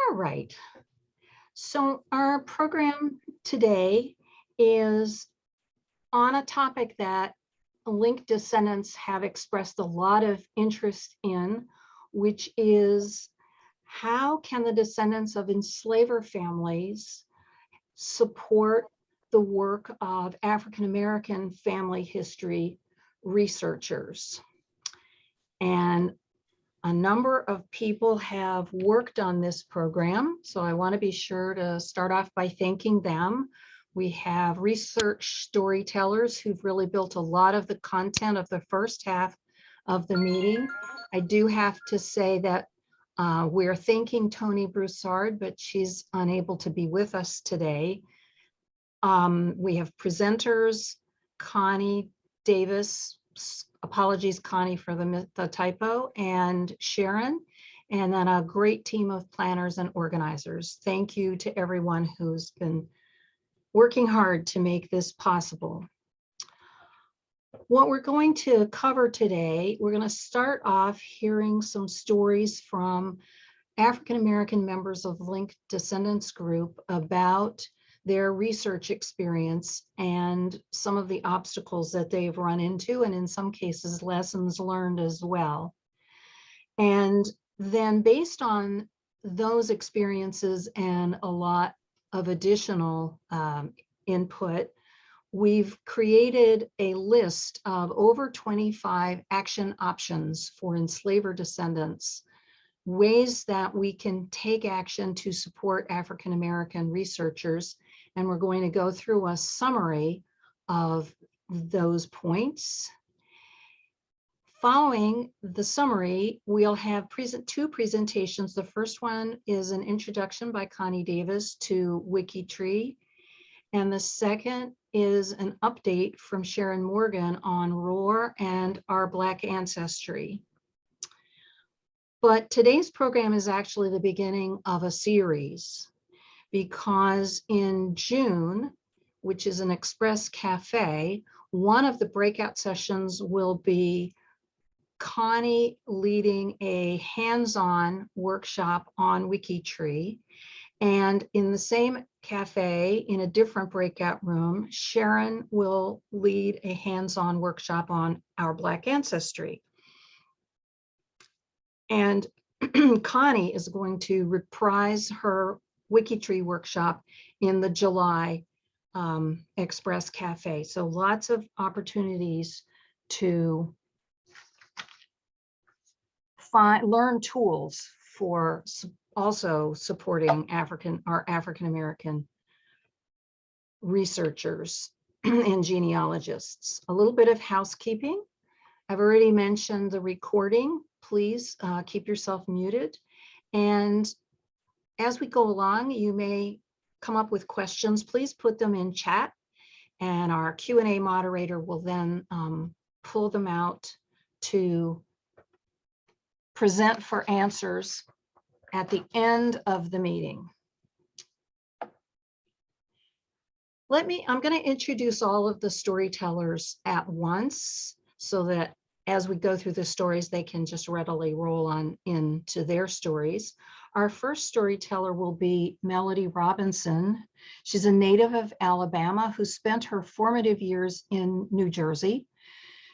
All right. So our program today is on a topic that linked descendants have expressed a lot of interest in, which is how can the descendants of enslaver families support the work of African-American family history researchers? And a number of people have worked on this program, so I want to be sure to start off by thanking them. We have research storytellers who've really built a lot of the content of the first half of the meeting. I do have to say that we're thanking Tony Broussard, but she's unable to be with us today. We have presenters, Connie Davis, apologies, Connie, for the typo, and Sharon, and then a great team of planners and organizers. Thank you to everyone who's been working hard to make this possible. What we're going to cover today, we're going to start off hearing some stories from African-American members of Linked Descendants Group about their research experience and some of the obstacles that they've run into, and in some cases, lessons learned as well. And then based on those experiences and a lot of additional input, we've created a list of over 25 action options for enslaver descendants, ways that we can take action to support African-American researchers. And we're going to go through a summary of those points. Following the summary, we'll have two presentations. The first one is an introduction by Connie Davis to WikiTree. And the second is an update from Sharon Morgan on ROAR and our Black ancestry. But today's program is actually the beginning of a series, because in June, which is an Express Cafe, one of the breakout sessions will be Connie leading a hands-on workshop on WikiTree. And in the same cafe, in a different breakout room, Sharon will lead a hands-on workshop on our Black ancestry. And Connie is going to reprise her WikiTree workshop in the July Express Cafe. So lots of opportunities to learn tools for also supporting our African-American researchers and genealogists. A little bit of housekeeping. I've already mentioned the recording. Please keep yourself muted. And as we go along, you may come up with questions. Please put them in chat, and our Q&A moderator will then pull them out to present for answers at the end of the meeting. I'm going to introduce all of the storytellers at once so that as we go through the stories, they can just readily roll on into their stories. Our first storyteller will be Melody Robinson. She's a native of Alabama who spent her formative years in New Jersey.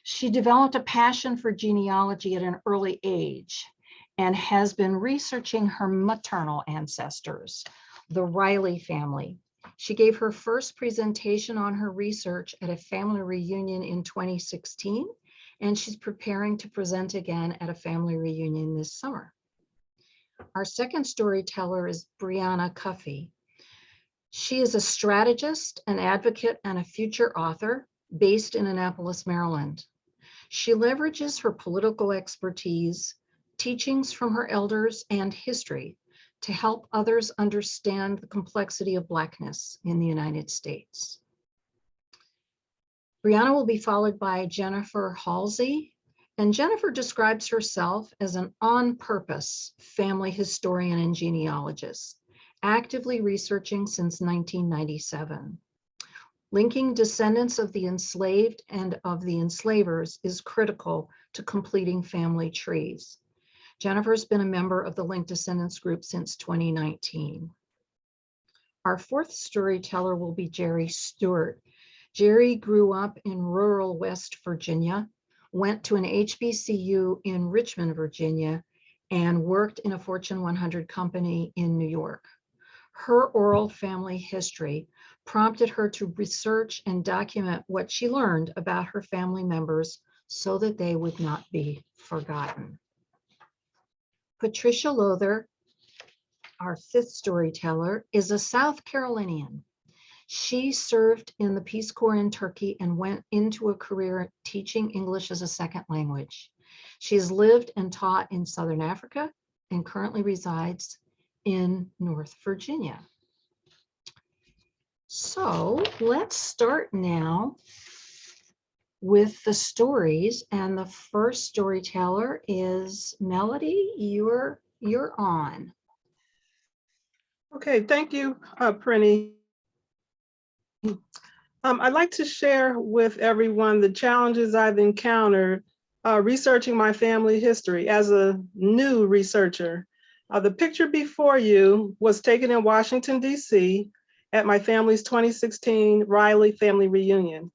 She developed a passion for genealogy at an early age and has been researching her maternal ancestors, the Riley family. She gave her first presentation on her research at a family reunion in 2016, and she's preparing to present again at a family reunion this summer. Our second storyteller is Briana Cuffy. She is a strategist, an advocate, and a future author based in Annapolis, Maryland. She leverages her political expertise, teachings from her elders, and history to help others understand the complexity of Blackness in the United States. Briana will be followed by Jennifer Halsey, and Jennifer describes herself as an on-purpose family historian and genealogist, actively researching since 1997. Linking descendants of the enslaved and of the enslavers is critical to completing family trees. Jennifer's been a member of the Linked Descendants group since 2019. Our fourth storyteller will be Jerry Stewart. Jerry grew up in rural West Virginia, went to an HBCU in Richmond, Virginia, and worked in a Fortune 100 company in New York. Her oral family history prompted her to research and document what she learned about her family members so that they would not be forgotten. Patricia Lowther, our fifth storyteller, is a South Carolinian. She served in the Peace Corps in Turkey and went into a career teaching English as a second language. She has lived and taught in Southern Africa and currently resides in North Virginia. So let's start now with the stories. And the first storyteller is Melody. You're on. Okay, thank you, Prinny. I'd like to share with everyone the challenges I've encountered researching my family history as a new researcher. The picture before you was taken in Washington, D.C. at my family's 2016 Riley family reunion.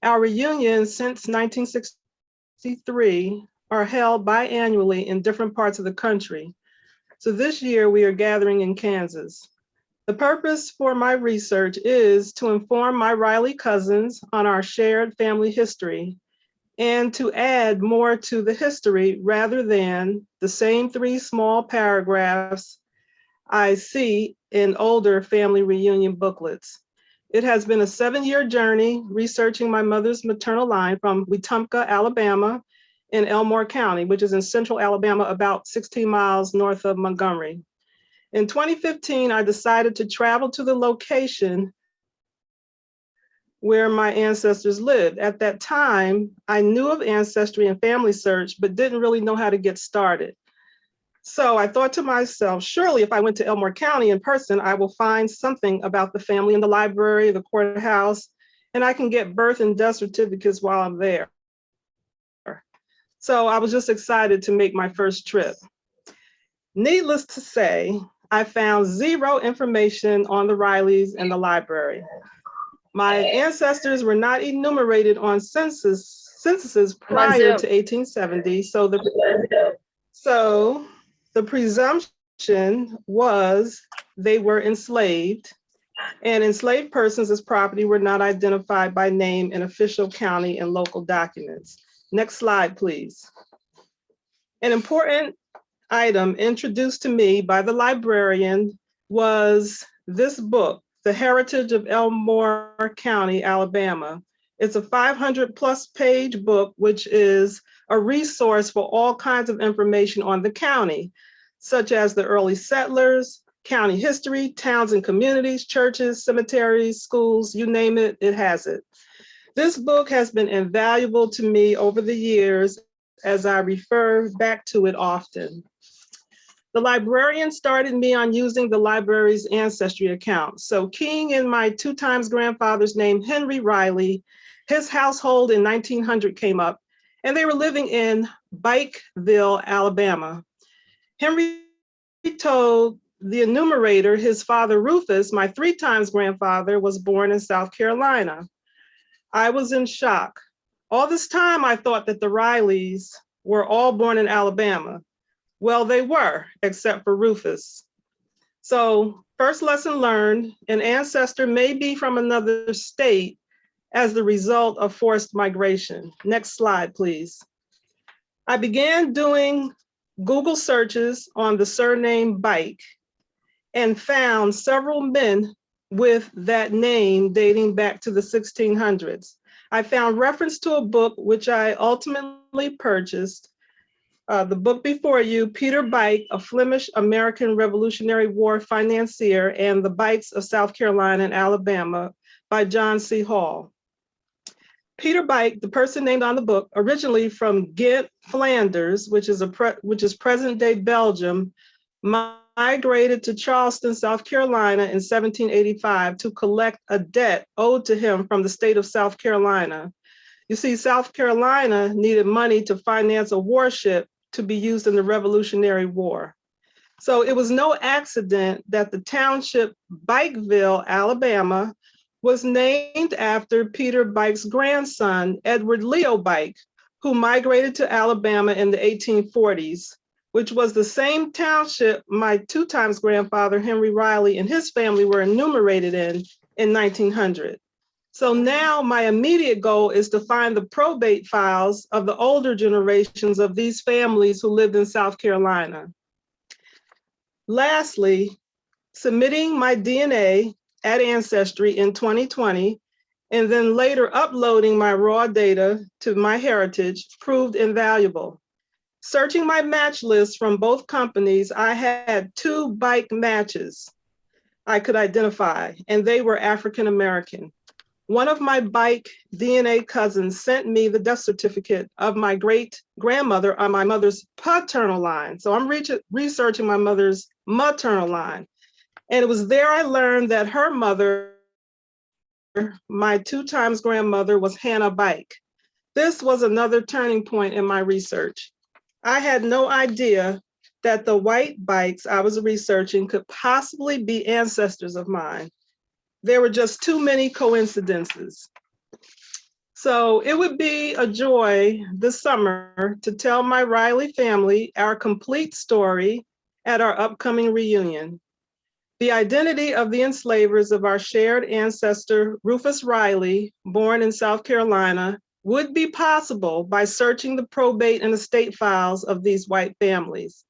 Our reunions since 1963 are held biannually in different parts of the country. So this year we are gathering in Kansas. The purpose for my research is to inform my Riley cousins on our shared family history and to add more to the history rather than the same 3 small paragraphs I see in older family reunion booklets. It has been a 7-year journey researching my mother's maternal line from Wetumpka, Alabama, in Elmore County, which is in central Alabama, about 16 miles north of Montgomery. In 2015, I decided to travel to the location where my ancestors lived. At that time, I knew of Ancestry and Family Search, but didn't really know how to get started. So I thought to myself, surely if I went to Elmore County in person, I will find something about the family in the library, the courthouse, and I can get birth and death certificates while I'm there. So I was just excited to make my first trip. Needless to say, I found 0 information on the Rileys in the library. My ancestors were not enumerated on censuses prior to 1870, so the presumption was they were enslaved, and enslaved persons as property were not identified by name in official county and local documents. Next slide, please. An important item introduced to me by the librarian was this book, The Heritage of Elmore County, Alabama. It's a 500+ page book, which is a resource for all kinds of information on the county, such as the early settlers, county history, towns and communities, churches, cemeteries, schools, you name it, it has it. This book has been invaluable to me over the years as I refer back to it often. The librarian started me on using the library's ancestry account. So keying in my 2 times grandfather's name, Henry Riley, his household in 1900 came up, and they were living in Bikeville, Alabama. Henry told the enumerator his father Rufus, my 3 times grandfather, was born in South Carolina. I was in shock. All this time I thought that the Rileys were all born in Alabama. Well, they were, except for Rufus. So first lesson learned, an ancestor may be from another state as the result of forced migration. Next slide, please. I began doing Google searches on the surname Bike and found several men with that name dating back to the 1600s. I found reference to a book which I ultimately purchased. The book before you, Peter Bike, a Flemish American Revolutionary War financier, and the Bikes of South Carolina and Alabama by John C. Hall. Peter Bike, the person named on the book, originally from Ghent, Flanders, which is present-day Belgium, migrated to Charleston, South Carolina in 1785 to collect a debt owed to him from the state of South Carolina. You see, South Carolina needed money to finance a warship to be used in the Revolutionary War. So it was no accident that the township Bikeville, Alabama, was named after Peter Bike's grandson, Edward Leo Bike, who migrated to Alabama in the 1840s, which was the same township my 2x grandfather, Henry Riley, and his family were enumerated in 1900. So now my immediate goal is to find the probate files of the older generations of these families who lived in South Carolina. Lastly, submitting my DNA at Ancestry in 2020, and then later uploading my raw data to MyHeritage proved invaluable. Searching my match list from both companies, I had 2 bike matches I could identify, and they were African American. One of my bike DNA cousins sent me the death certificate of my great grandmother on my mother's paternal line. So I'm researching my mother's maternal line. And it was there I learned that her mother, my 2x grandmother, was Hannah Bike. This was another turning point in my research. I had no idea that the white bikes I was researching could possibly be ancestors of mine. There were just too many coincidences. So it would be a joy this summer to tell my Riley family our complete story at our upcoming reunion. The identity of the enslavers of our shared ancestor, Rufus Riley, born in South Carolina, would be possible by searching the probate and estate files of these white families.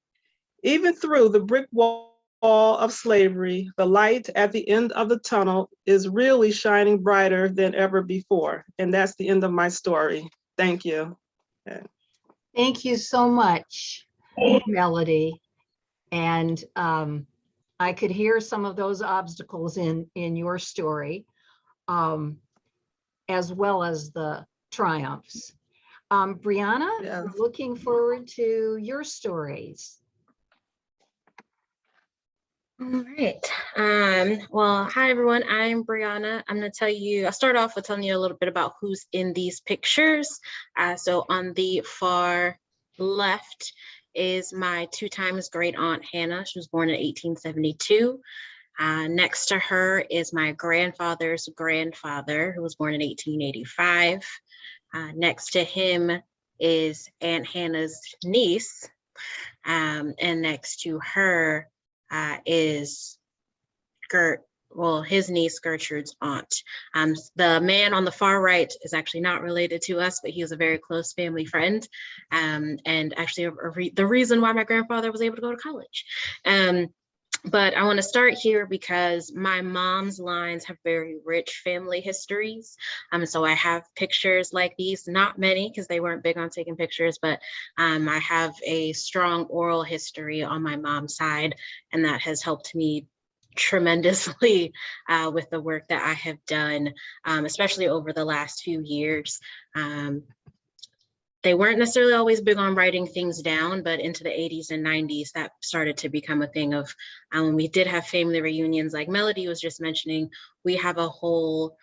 Even through the brick wall of slavery, the light at the end of the tunnel is really shining brighter than ever before. And that's the end of my story. Thank you. Thank you so much, Melody. And I could hear some of those obstacles in your story, as well as the triumphs. Briana, Yes. looking forward to your stories. All right. Well, hi everyone. I'm Briana. I'm going to I'll start off with telling you a little bit about who's in these pictures. So on the far left is my 2x great aunt Hannah. She was born in 1872. Next to her is my grandfather's grandfather, who was born in 1885. Next to him is Aunt Hannah's niece. And next to her is his niece Gertrude's aunt. The man on the far right is actually not related to us, but he is a very close family friend, and actually the reason why my grandfather was able to go to college. But I want to start here because my mom's lines have very rich family histories. So I have pictures like these, not many because they weren't big on taking pictures, but I have a strong oral history on my mom's side, and that has helped me tremendously with the work that I have done, especially over the last few years. They weren't necessarily always big on writing things down, but into the 80s and 90s, that started to become a thing of when we did have family reunions, like Melody was just mentioning, we have a whole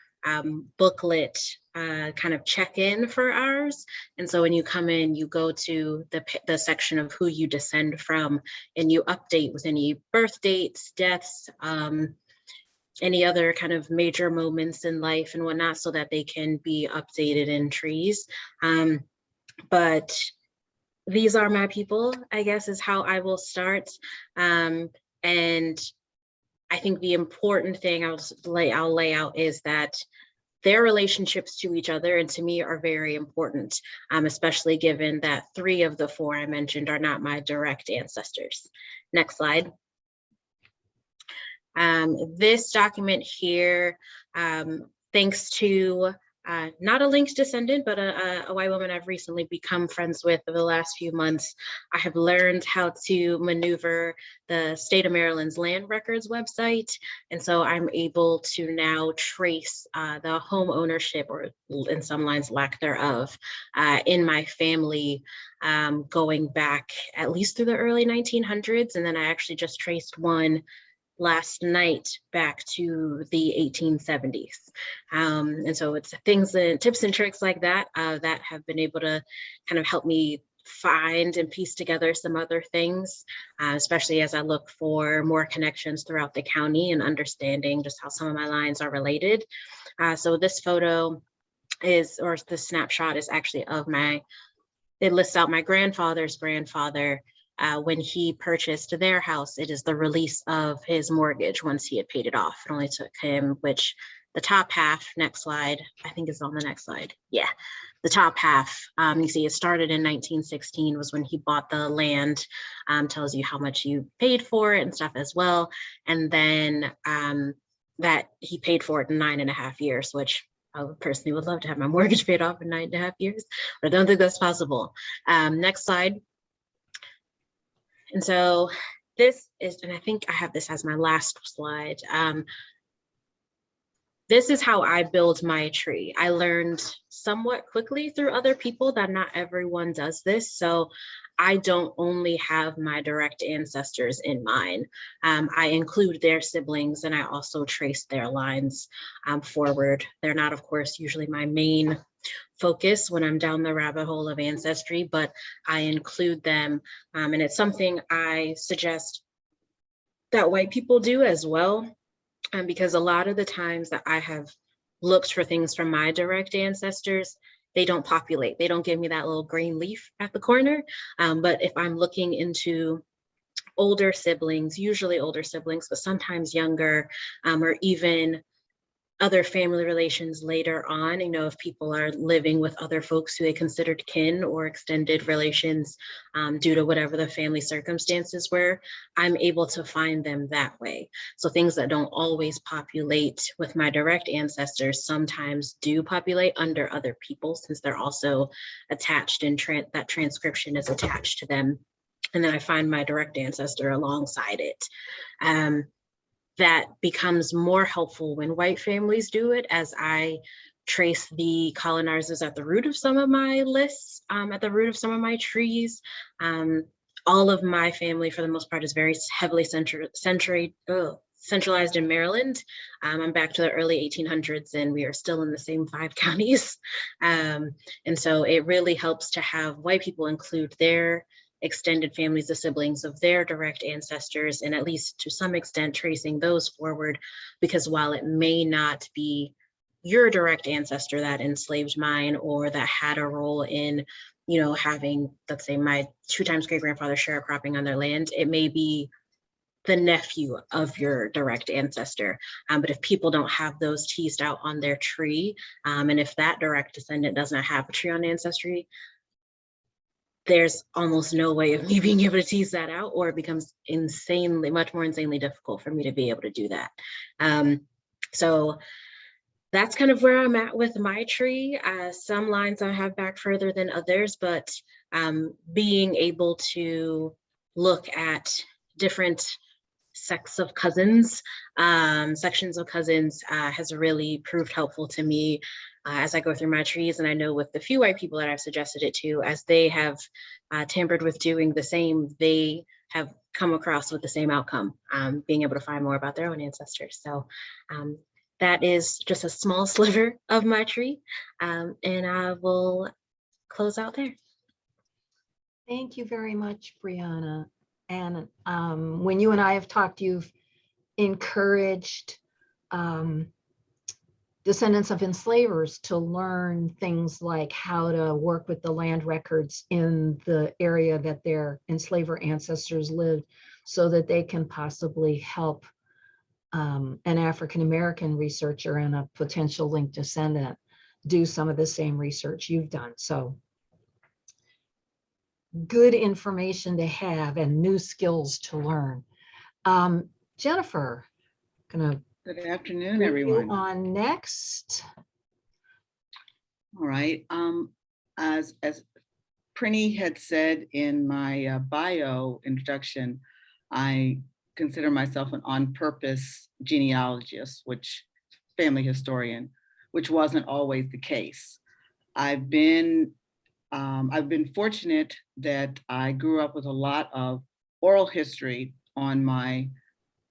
booklet kind of check-in for ours. And so when you come in, you go to the section of who you descend from, and you update with any birth dates, deaths, any other kind of major moments in life and whatnot, so that they can be updated in trees. But these are my people, I guess, is how I will start. And I think the important thing I'll lay out is that their relationships to each other and to me are very important, especially given that 3 of the 4 I mentioned are not my direct ancestors. Next slide. This document here, thanks to not a linked descendant, but a white woman I've recently become friends with over the last few months, I have learned how to maneuver the state of Maryland's land records website. And so I'm able to now trace the home ownership, or in some lines lack thereof, in my family, going back at least through the early 1900s. And then I actually just traced one last night back to the 1870s. And so it's things and tips and tricks like that that have been able to kind of help me find and piece together some other things, especially as I look for more connections throughout the county and understanding just how some of my lines are related. So this photo is, or the snapshot is actually of it lists out my grandfather's grandfather. When he purchased their house, it is the release of his mortgage once he had paid it off. It only took him, which the top half, next slide, I think is on the next slide. Yeah, the top half, you see it started in 1916 was when he bought the land, tells you how much you paid for it and stuff as well. And then that he paid for it in 9.5 years, which I personally would love to have my mortgage paid off in 9.5 years, but I don't think that's possible. Next slide. And so this is, and I think I have this as my last slide. This is how I build my tree. I learned somewhat quickly through other people that not everyone does this. So I don't only have my direct ancestors in mind. I include their siblings, and I also trace their lines forward. They're not, of course, usually my main focus when I'm down the rabbit hole of ancestry, but I include them. And it's something I suggest that white people do as well. Because a lot of the times that I have looked for things from my direct ancestors, they don't populate. They don't give me that little green leaf at the corner. But if I'm looking into older siblings, usually older siblings, but sometimes younger, or even other family relations later on, if people are living with other folks who they considered kin or extended relations due to whatever the family circumstances were, I'm able to find them that way. So things that don't always populate with my direct ancestors sometimes do populate under other people, since they're also attached and that transcription is attached to them. And then I find my direct ancestor alongside it. That becomes more helpful when white families do it, as I trace the colonizers at the root of some of my lists, at the root of some of my trees. All of my family, for the most part, is very heavily centralized in Maryland. I'm back to the early 1800s, and we are still in the same 5 counties. And so it really helps to have white people include their extended families, the siblings of their direct ancestors, and at least to some extent tracing those forward, because while it may not be your direct ancestor that enslaved mine or that had a role in, having, let's say, my 2 times great grandfather sharecropping on their land, it may be the nephew of your direct ancestor. But if people don't have those teased out on their tree, and if that direct descendant does not have a tree on Ancestry, there's almost no way of me being able to tease that out, or it becomes much more insanely difficult for me to be able to do that. So that's kind of where I'm at with my tree. Some lines I have back further than others, but being able to look at different sections of cousins has really proved helpful to me as I go through my trees. And I know with the few white people that I've suggested it to, as they have tampered with doing the same, they have come across with the same outcome, being able to find more about their own ancestors. So that is just a small sliver of my tree, and I will close out there. Thank you very much, Briana. And when you and I have talked, you've encouraged descendants of enslavers to learn things like how to work with the land records in the area that their enslaver ancestors lived, so that they can possibly help an African-American researcher and a potential linked descendant do some of the same research you've done. So good information to have and new skills to learn. Jennifer, gonna Good afternoon, everyone. on next. All right. As Prinny had said in my bio introduction, I consider myself an on-purpose genealogist, family historian, which wasn't always the case. I've been fortunate that I grew up with a lot of oral history on my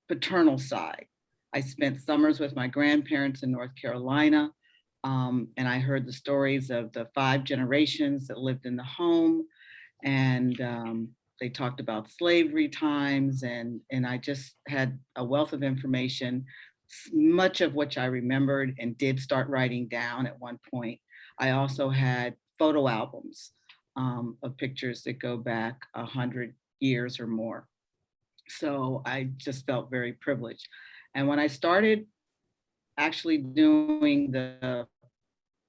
paternal side. I spent summers with my grandparents in North Carolina, and I heard the stories of the 5 generations that lived in the home. And they talked about slavery times, and I just had a wealth of information, much of which I remembered and did start writing down at one point. I also had photo albums of pictures that go back 100 years or more. So I just felt very privileged. And when I started actually doing the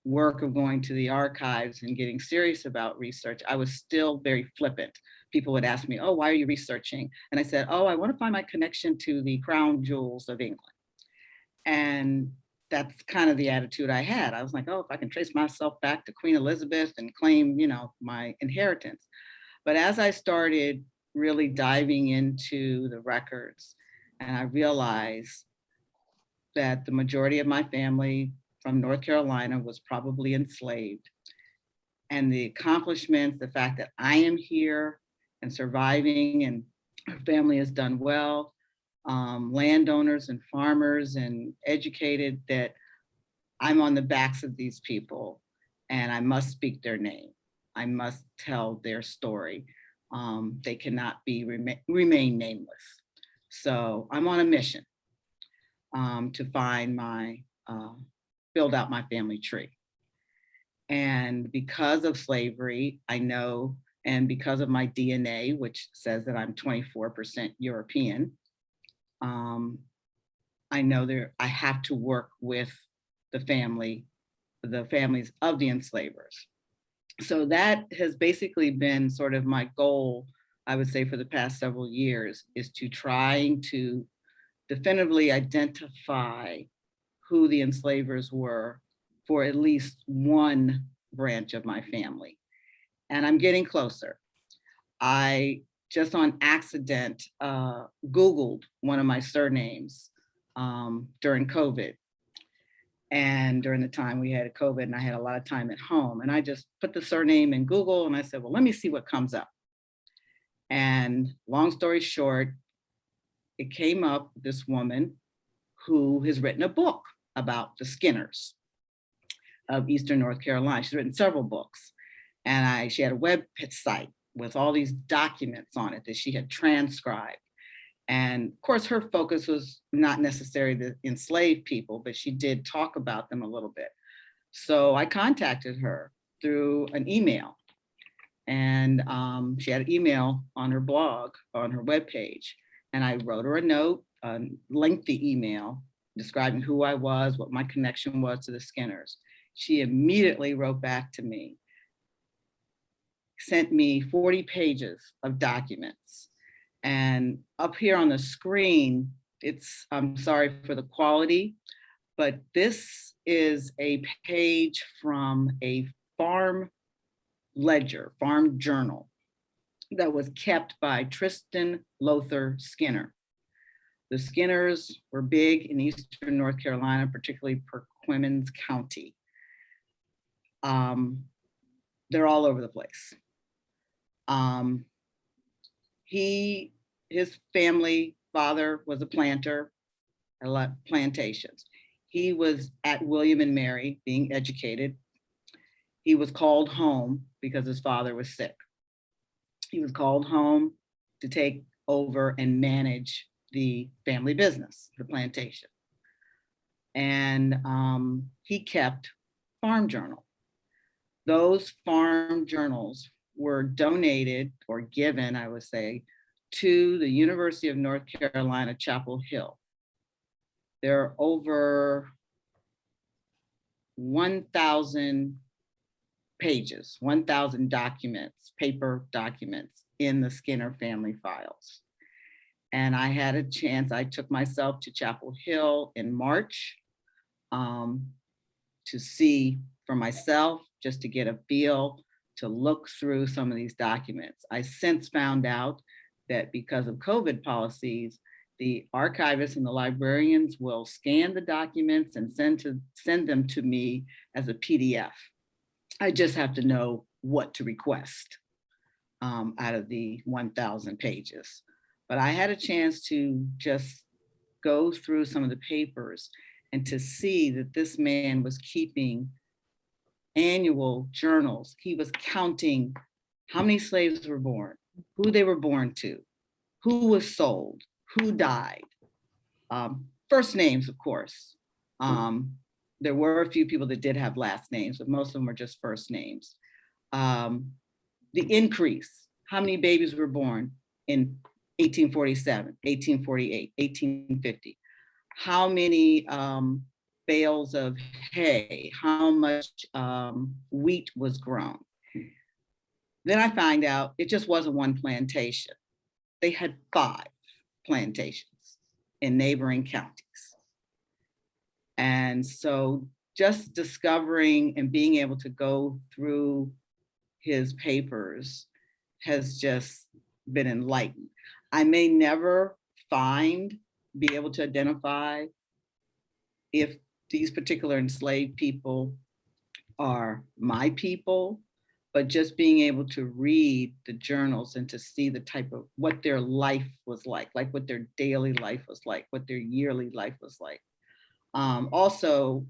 work of going to the archives and getting serious about research, I was still very flippant. People would ask me, oh, why are you researching? And I said, oh, I want to find my connection to the crown jewels of England. And that's kind of the attitude I had. I was like, oh, if I can trace myself back to Queen Elizabeth and claim, my inheritance. But as I started really diving into the records, and I realized that the majority of my family from North Carolina was probably enslaved. And the accomplishments, the fact that I am here and surviving and our family has done well, landowners and farmers and educated, that I'm on the backs of these people and I must speak their name. I must tell their story. They cannot remain nameless. So I'm on a mission to find build out my family tree. And because of slavery, I know, and because of my DNA, which says that I'm 24% European, I know I have to work with the families of the enslavers. So that has basically been sort of my goal, I would say, for the past several years, is to trying to definitively identify who the enslavers were for at least one branch of my family. And I'm getting closer. I just on accident Googled one of my surnames during COVID. And during the time we had COVID and I had a lot of time at home, and I just put the surname in Google and I said, well, let me see what comes up. And long story short, it came up with this woman who has written a book about the Skinners of Eastern North Carolina. She's written several books. And she had a website with all these documents on it that she had transcribed. And of course, her focus was not necessarily the enslaved people, but she did talk about them a little bit. So I contacted her through an email. And she had an email on her blog, on her webpage. And I wrote her a note, a lengthy email describing who I was, what my connection was to the Skinners. She immediately wrote back to me, sent me 40 pages of documents. And up here on the screen, I'm sorry for the quality, but this is a page from a farm ledger, farm journal that was kept by Patricia Lowther Skinner. The Skinners were big in Eastern North Carolina, particularly Perquimans County. They're all over the place. His family father was a planter, a lot of plantations. He was at William and Mary being educated. He was called home because his father was sick. He was called home to take over and manage the family business, the plantation. And he kept farm journal. Those farm journals were donated or given, I would say, to the University of North Carolina, Chapel Hill. There are over 1,000 pages, 1,000 documents, paper documents in the Skinner family files. And I had a chance, I took myself to Chapel Hill in March to see for myself, just to get a feel, to look through some of these documents. I since found out that because of COVID policies, the archivists and the librarians will scan the documents and send them to me as a PDF. I just have to know what to request out of the 1,000 pages. But I had a chance to just go through some of the papers and to see that this man was keeping annual journals. He was counting how many slaves were born, who they were born to, who was sold, who died. First names, of course. There were a few people that did have last names, but most of them were just first names. The increase, how many babies were born in 1847, 1848, 1850? How many bales of hay, how much wheat was grown? Then I find out it just wasn't one plantation. They had 5 plantations in neighboring counties. And so just discovering and being able to go through his papers has just been enlightened. I may never be able to identify if these particular enslaved people are my people, but just being able to read the journals and to see the type of what their life was like what their daily life was like, what their yearly life was like. Also,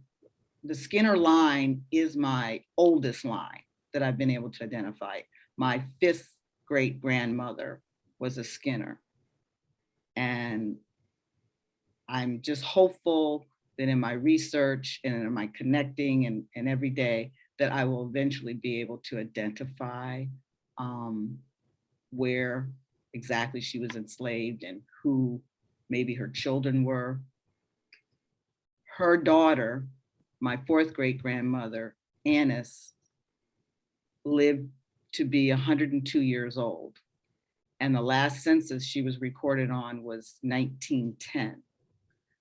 the Skinner line is my oldest line that I've been able to identify. My 5th great grandmother was a Skinner. And I'm just hopeful that in my research and in my connecting and every day that I will eventually be able to identify where exactly she was enslaved and who maybe her children were. Her daughter, my 4th great grandmother, Annis, lived to be 102 years old. And the last census she was recorded on was 1910.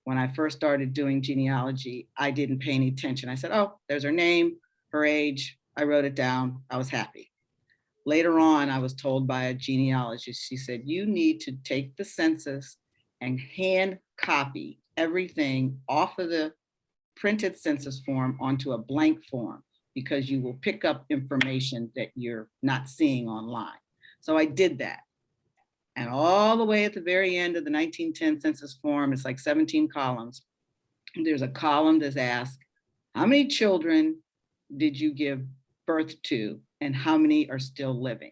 When I first started doing genealogy, I didn't pay any attention. I said, oh, there's her name, her age. I wrote it down. I was happy. Later on, I was told by a genealogist, she said, you need to take the census and hand copy everything off of the printed census form onto a blank form, because you will pick up information that you're not seeing online. So I did that. And all the way at the very end of the 1910 census form, it's like 17 columns. There's a column that's asked, how many children did you give birth to and how many are still living?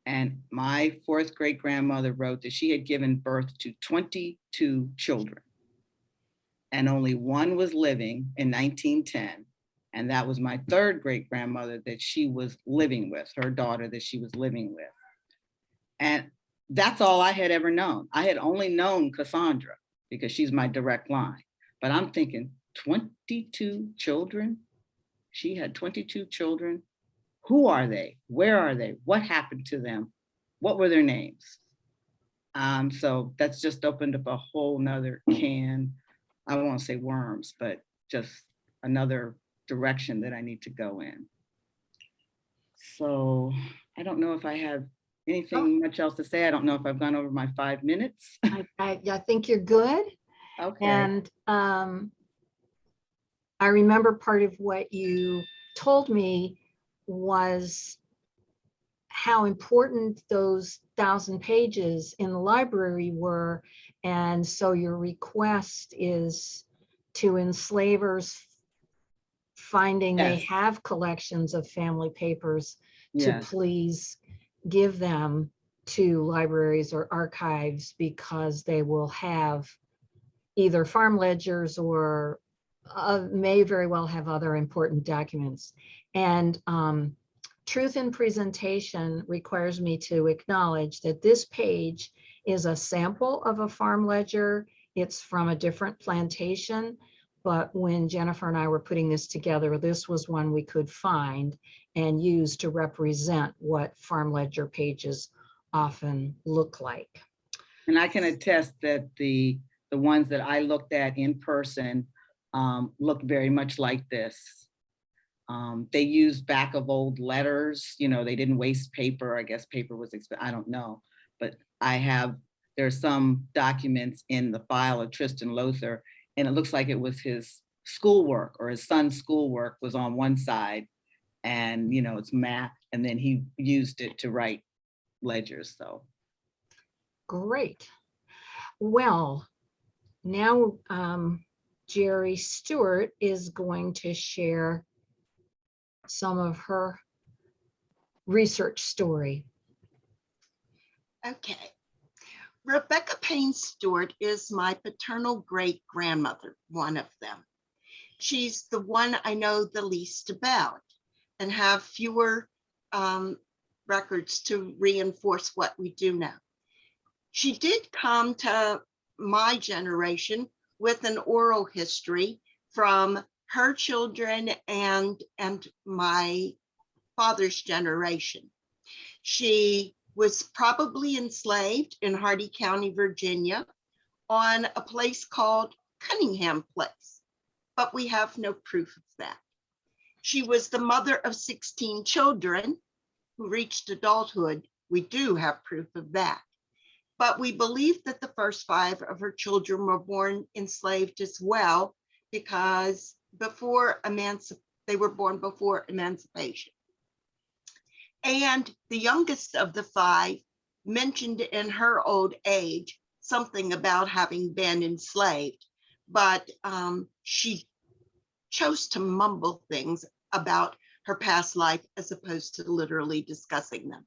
And my 4th great grandmother wrote that she had given birth to 22 children. And only 1 was living in 1910. And that was my 3rd great grandmother that she was living with, her daughter that she was living with. And that's all I had ever known. I had only known Cassandra because she's my direct line. But I'm thinking 22 children? She had 22 children. Who are they? Where are they? What happened to them? What were their names? So that's just opened up a whole nother can. I won't say worms, but just another direction that I need to go in. So I don't know if I have anything much else to say. I don't know if I've gone over my 5 minutes. I think you're good. Okay. And I remember part of what you told me was how important those 1,000 pages in the library were. And so your request is to enslavers finding they Yes. have collections of family papers to Yes. please give them to libraries or archives, because they will have either farm ledgers or may very well have other important documents. And truth in presentation requires me to acknowledge that this page is a sample of a farm ledger. It's from a different plantation, but when Jennifer and I were putting this together, this was one we could find and use to represent what farm ledger pages often look like. And I can attest that the ones that I looked at in person look very much like this. They used back of old letters, you know, they didn't waste paper. I guess paper was expensive, I don't know. But there's some documents in the file of Tristan Lowther, and it looks like it was his schoolwork or his son's schoolwork was on one side, and you know, it's math, and then he used it to write ledgers. So great. Well, now Jerry Stewart is going to share some of her research story. Okay. Rebecca Payne Stewart is my paternal great grandmother, one of them. She's the one I know the least about and have fewer records to reinforce what we do know. She did come to my generation with an oral history from her children and my father's generation. She was probably enslaved in Hardy County, Virginia, on a place called Cunningham Place, but we have no proof of that. She was the mother of 16 children who reached adulthood. We do have proof of that. But we believe that the first 5 of her children were born enslaved as well, because they were born before emancipation. And the youngest of the 5 mentioned in her old age something about having been enslaved, but she chose to mumble things about her past life as opposed to literally discussing them.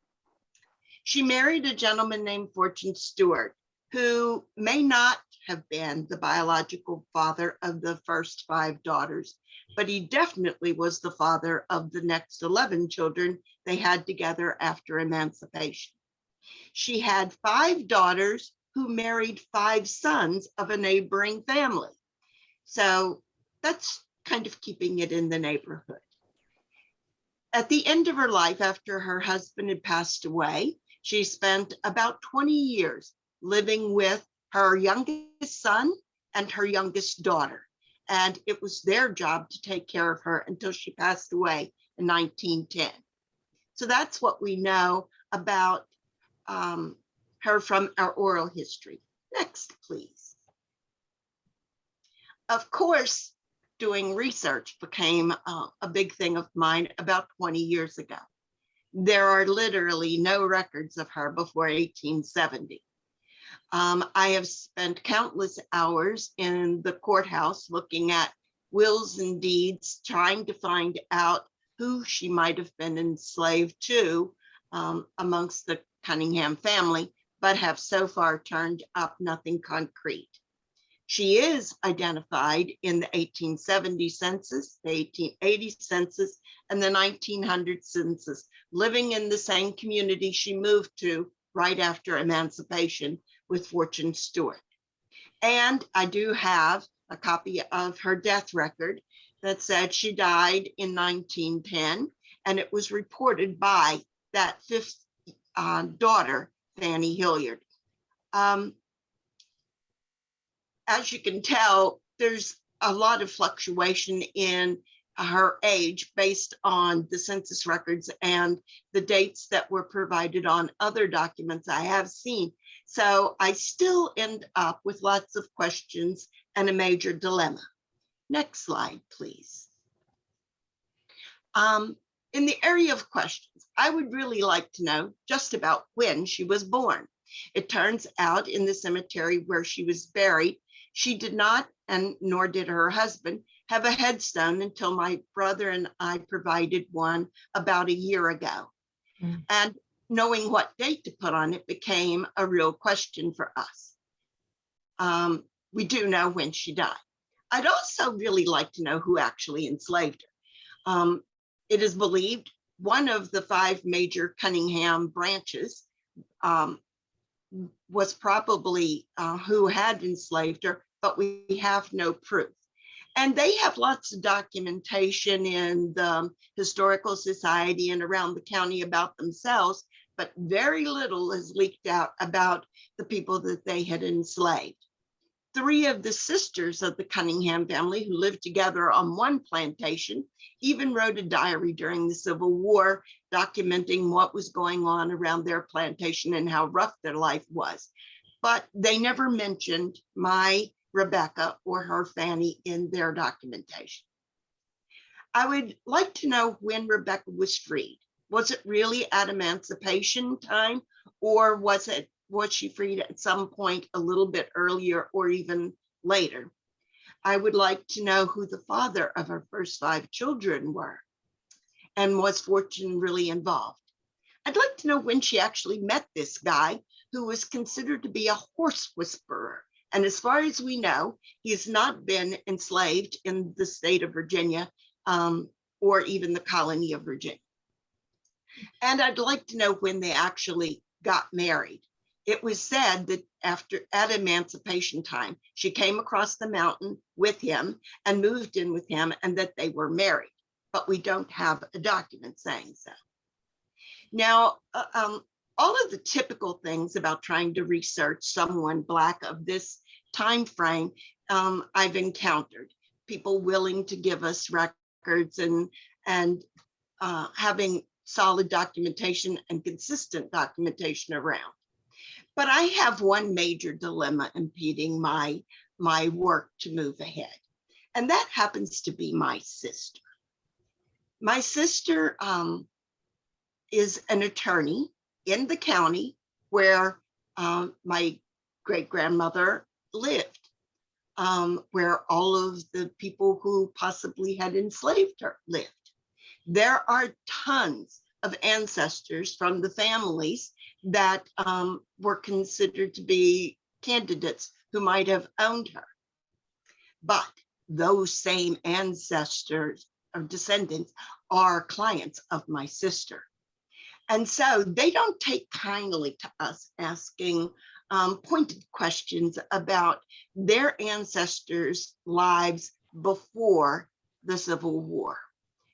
She married a gentleman named Fortune Stewart, who may not have been the biological father of the first 5 daughters, but he definitely was the father of the next 11 children they had together after emancipation. She had 5 daughters who married 5 sons of a neighboring family. So that's kind of keeping it in the neighborhood. At the end of her life, after her husband had passed away, she spent about 20 years living with her youngest son and her youngest daughter. And it was their job to take care of her until she passed away in 1910. So that's what we know about her from our oral history. Next, please. Of course, doing research became a big thing of mine about 20 years ago. There are literally no records of her before 1870. I have spent countless hours in the courthouse looking at wills and deeds, trying to find out who she might have been enslaved to amongst the Cunningham family, but have so far turned up nothing concrete. She is identified in the 1870 census, the 1880 census, and the 1900 census, living in the same community she moved to right after emancipation with Fortune Stewart. And I do have a copy of her death record that said she died in 1910, and it was reported by that 5th daughter, Fanny Hilliard. As you can tell, there's a lot of fluctuation in her age based on the census records and the dates that were provided on other documents I have seen. So I still end up with lots of questions and a major dilemma. Next slide, please. In the area of questions, I would really like to know just about when she was born. It turns out in the cemetery where she was buried, she did not, and nor did her husband, have a headstone until my brother and I provided one about a year ago. Mm. And knowing what date to put on it became a real question for us. We do know when she died. I'd also really like to know who actually enslaved her. It is believed one of the 5 major Cunningham branches was probably who had enslaved her, but we have no proof. And they have lots of documentation in the Historical Society and around the county about themselves, but very little is leaked out about the people that they had enslaved. 3 of the sisters of the Cunningham family who lived together on one plantation even wrote a diary during the Civil War, documenting what was going on around their plantation and how rough their life was. But they never mentioned my Rebecca or her Fanny in their documentation. I would like to know when Rebecca was freed. Was it really at emancipation time, or was she freed at some point a little bit earlier or even later? I would like to know who the father of her first 5 children were, and was Fortune really involved? I'd like to know when she actually met this guy who was considered to be a horse whisperer. And as far as we know, he has not been enslaved in the state of Virginia or even the colony of Virginia. And I'd like to know when they actually got married. It was said that at emancipation time, she came across the mountain with him and moved in with him, and that they were married, but we don't have a document saying so. Now, all of the typical things about trying to research someone Black of this time frame, I've encountered. People willing to give us records and having solid documentation and consistent documentation around. But I have one major dilemma impeding my work to move ahead, and that happens to be my sister. My sister is an attorney in the county where my great-grandmother lived, where all of the people who possibly had enslaved her lived. There are tons of ancestors from the families that were considered to be candidates who might have owned her. But those same ancestors or descendants are clients of my sister. And so they don't take kindly to us asking pointed questions about their ancestors' lives before the Civil War.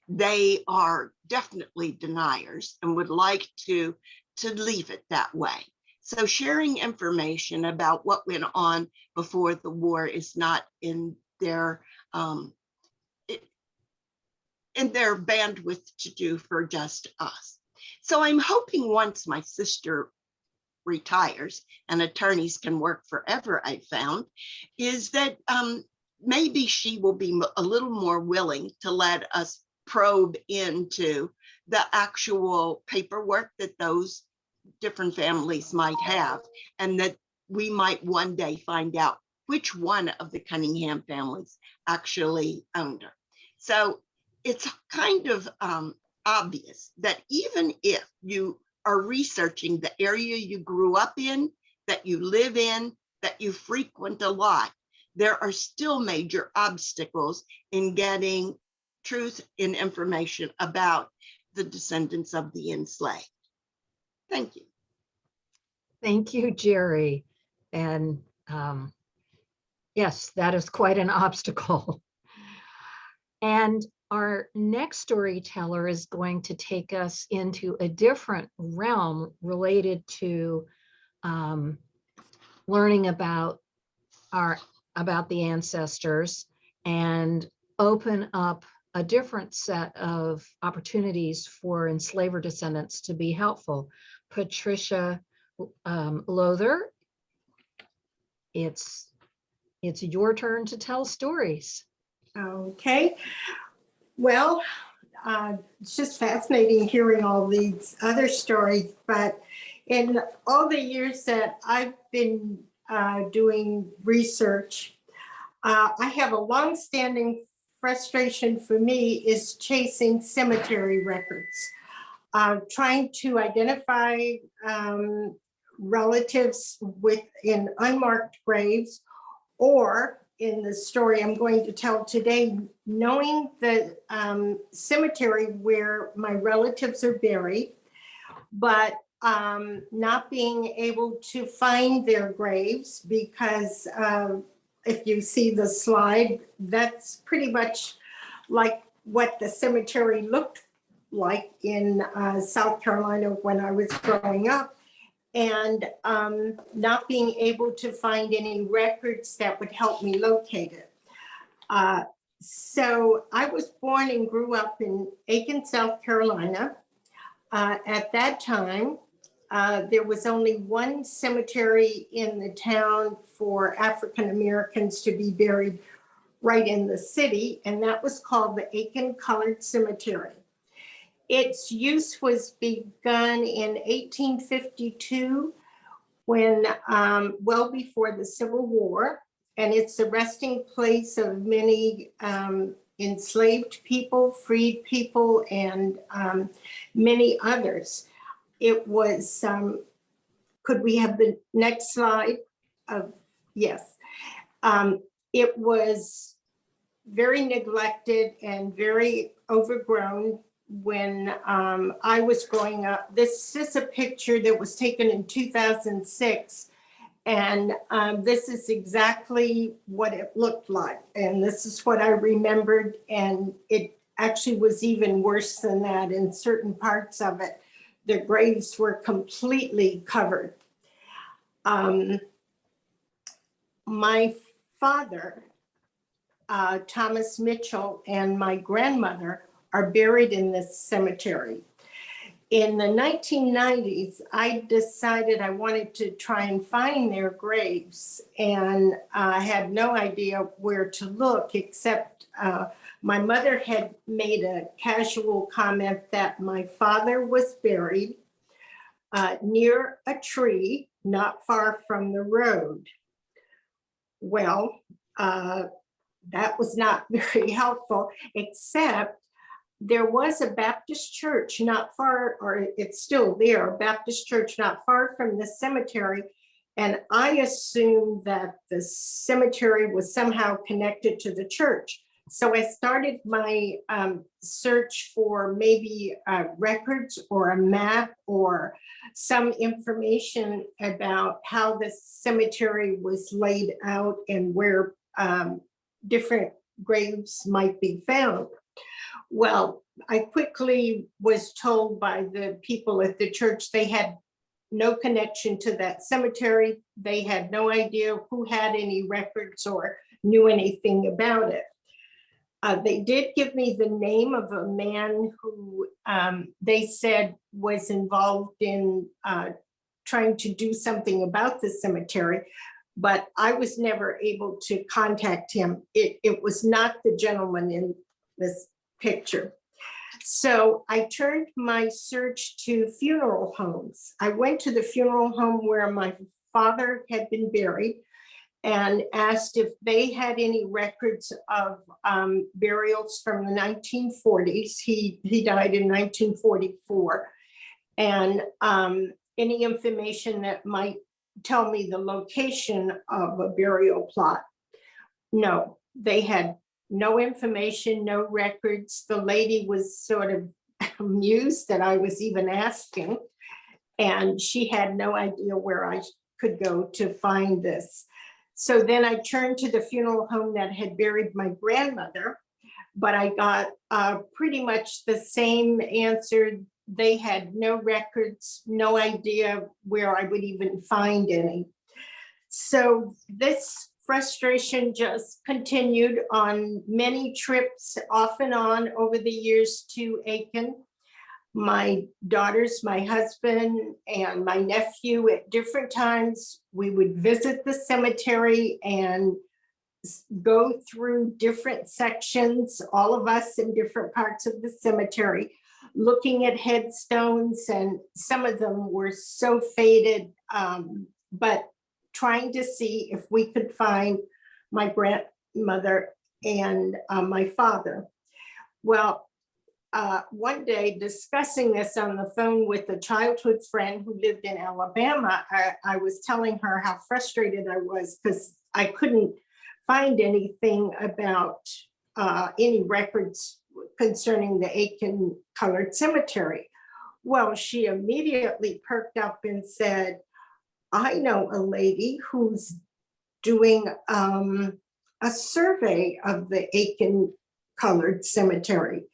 They are definitely deniers and would like to leave it that way. So sharing information about what went on before the war is not in their bandwidth to do for just us. So I'm hoping once my sister retires and attorneys can work forever, I found, is that maybe she will be a little more willing to let us probe into the actual paperwork that those different families might have, and that we might one day find out which one of the Cunningham families actually owned her. So it's kind of obvious that even if you are researching the area you grew up in, that you live in, that you frequent a lot, there are still major obstacles in getting truth and information about the descendants of the enslaved. Thank you. Thank you, Jerry. And yes, that is quite an obstacle. And our next storyteller is going to take us into a different realm related to learning about the ancestors and open up a different set of opportunities for enslaver descendants to be helpful. Patricia Lowther, it's your turn to tell stories. Okay, well, it's just fascinating hearing all these other stories, but in all the years that I've been doing research, I have a long-standing frustration for me is chasing cemetery records, trying to identify relatives in unmarked graves, or in the story I'm going to tell today, knowing the cemetery where my relatives are buried, but not being able to find their graves because if you see the slide, that's pretty much like what the cemetery looked like in South Carolina when I was growing up, and not being able to find any records that would help me locate it. So I was born and grew up in Aiken, South Carolina. At that time, there was only one cemetery in the town for African Americans to be buried right in the city, and that was called the Aiken Colored Cemetery. Its use was begun in 1852, when well before the Civil War, and it's the resting place of many enslaved people, freed people, and many others. it was, could we have the next slide? Yes. It was very neglected and very overgrown when I was growing up. This is a picture that was taken in 2006. And this is exactly what it looked like. And this is what I remembered. And it actually was even worse than that in certain parts of it. The graves were completely covered. My father, Thomas Mitchell, and my grandmother are buried in this cemetery. In the 1990s, I decided I wanted to try and find their graves, and I had no idea where to look, except my mother had made a casual comment that my father was buried near a tree not far from the road. Well, that was not very helpful, except there was a Baptist church not far, or it's still there, a Baptist church not far from the cemetery. And I assumed that the cemetery was somehow connected to the church. So I started my search for maybe records or a map or some information about how the cemetery was laid out and where different graves might be found. Well, I quickly was told by the people at the church they had no connection to that cemetery. They had no idea who had any records or knew anything about it. They did give me the name of a man who they said was involved in trying to do something about the cemetery, but I was never able to contact him. It was not the gentleman in this picture. So I turned my search to funeral homes. I went to the funeral home where my father had been buried and asked if they had any records of burials from the 1940s. He died in 1944. And any information that might tell me the location of a burial plot. No, they had no information, no records. The lady was sort of amused that I was even asking, and she had no idea where I could go to find this. So then I turned to the funeral home that had buried my grandmother, but I got pretty much the same answer. They had no records, no idea where I would even find any. So this frustration just continued on many trips off and on over the years to Aiken. My daughters, my husband, and my nephew at different times, we would visit the cemetery and go through different sections, all of us in different parts of the cemetery, looking at headstones, and some of them were so faded, but trying to see if we could find my grandmother and my father. Well, one day discussing this on the phone with a childhood friend who lived in Alabama, I was telling her how frustrated I was because I couldn't find anything about any records concerning the Aiken Colored Cemetery. Well, she immediately perked up and said, I know a lady who's doing a survey of the Aiken Colored Cemetery.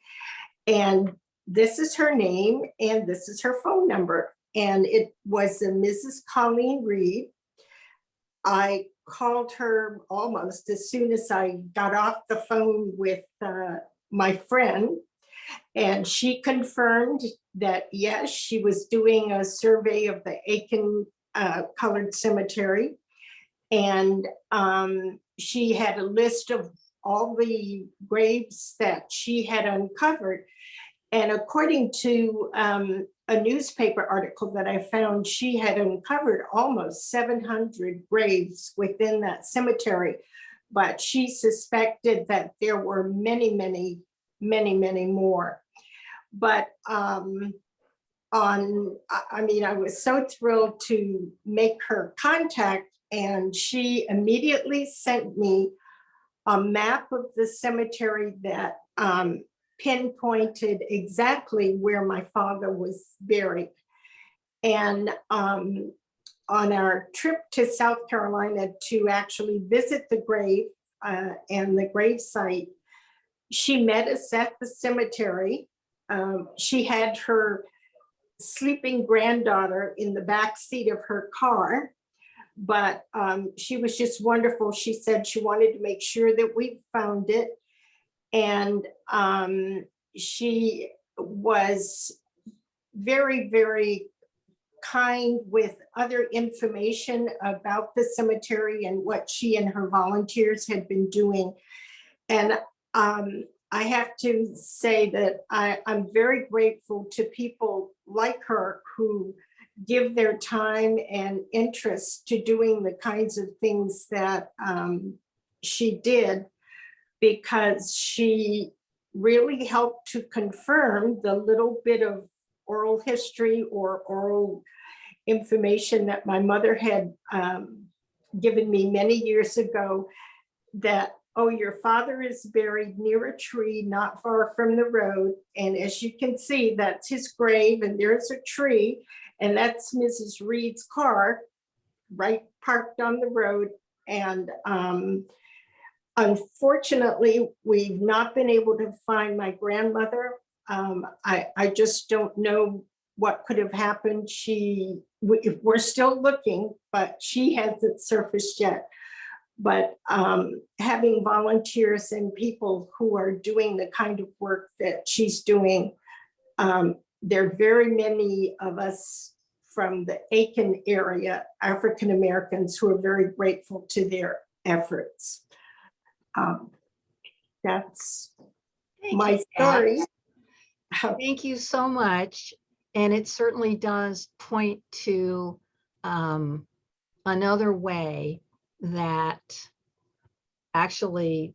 And this is her name and this is her phone number. And it was a Mrs. Colleen Reed. I called her almost as soon as I got off the phone with my friend. And she confirmed that, yes, she was doing a survey of the Aiken Colored Cemetery. And she had a list of all the graves that she had uncovered. And according to a newspaper article that I found, she had uncovered almost 700 graves within that cemetery, but she suspected that there were many more. But I was so thrilled to make her contact, and she immediately sent me a map of the cemetery that pinpointed exactly where my father was buried. And on our trip to South Carolina to actually visit the grave and the grave site, she met us at the cemetery. She had her sleeping granddaughter in the back seat of her car, but she was just wonderful. She said she wanted to make sure that we found it. And she was very, very kind with other information about the cemetery and what she and her volunteers had been doing. And I have to say that I'm very grateful to people like her who give their time and interest to doing the kinds of things that she did, because she really helped to confirm the little bit of oral history or oral information that my mother had given me many years ago, that, oh, your father is buried near a tree not far from the road. And as you can see, that's his grave, and there's a tree, and that's Mrs. Reed's car right parked on the road. And unfortunately, we've not been able to find my grandmother. I just don't know what could have happened. We're still looking, but she hasn't surfaced yet. But having volunteers and people who are doing the kind of work that she's doing, there are very many of us from the Aiken area, African Americans, who are very grateful to their efforts. That's my story. Thank you so much. And it certainly does point to another way that actually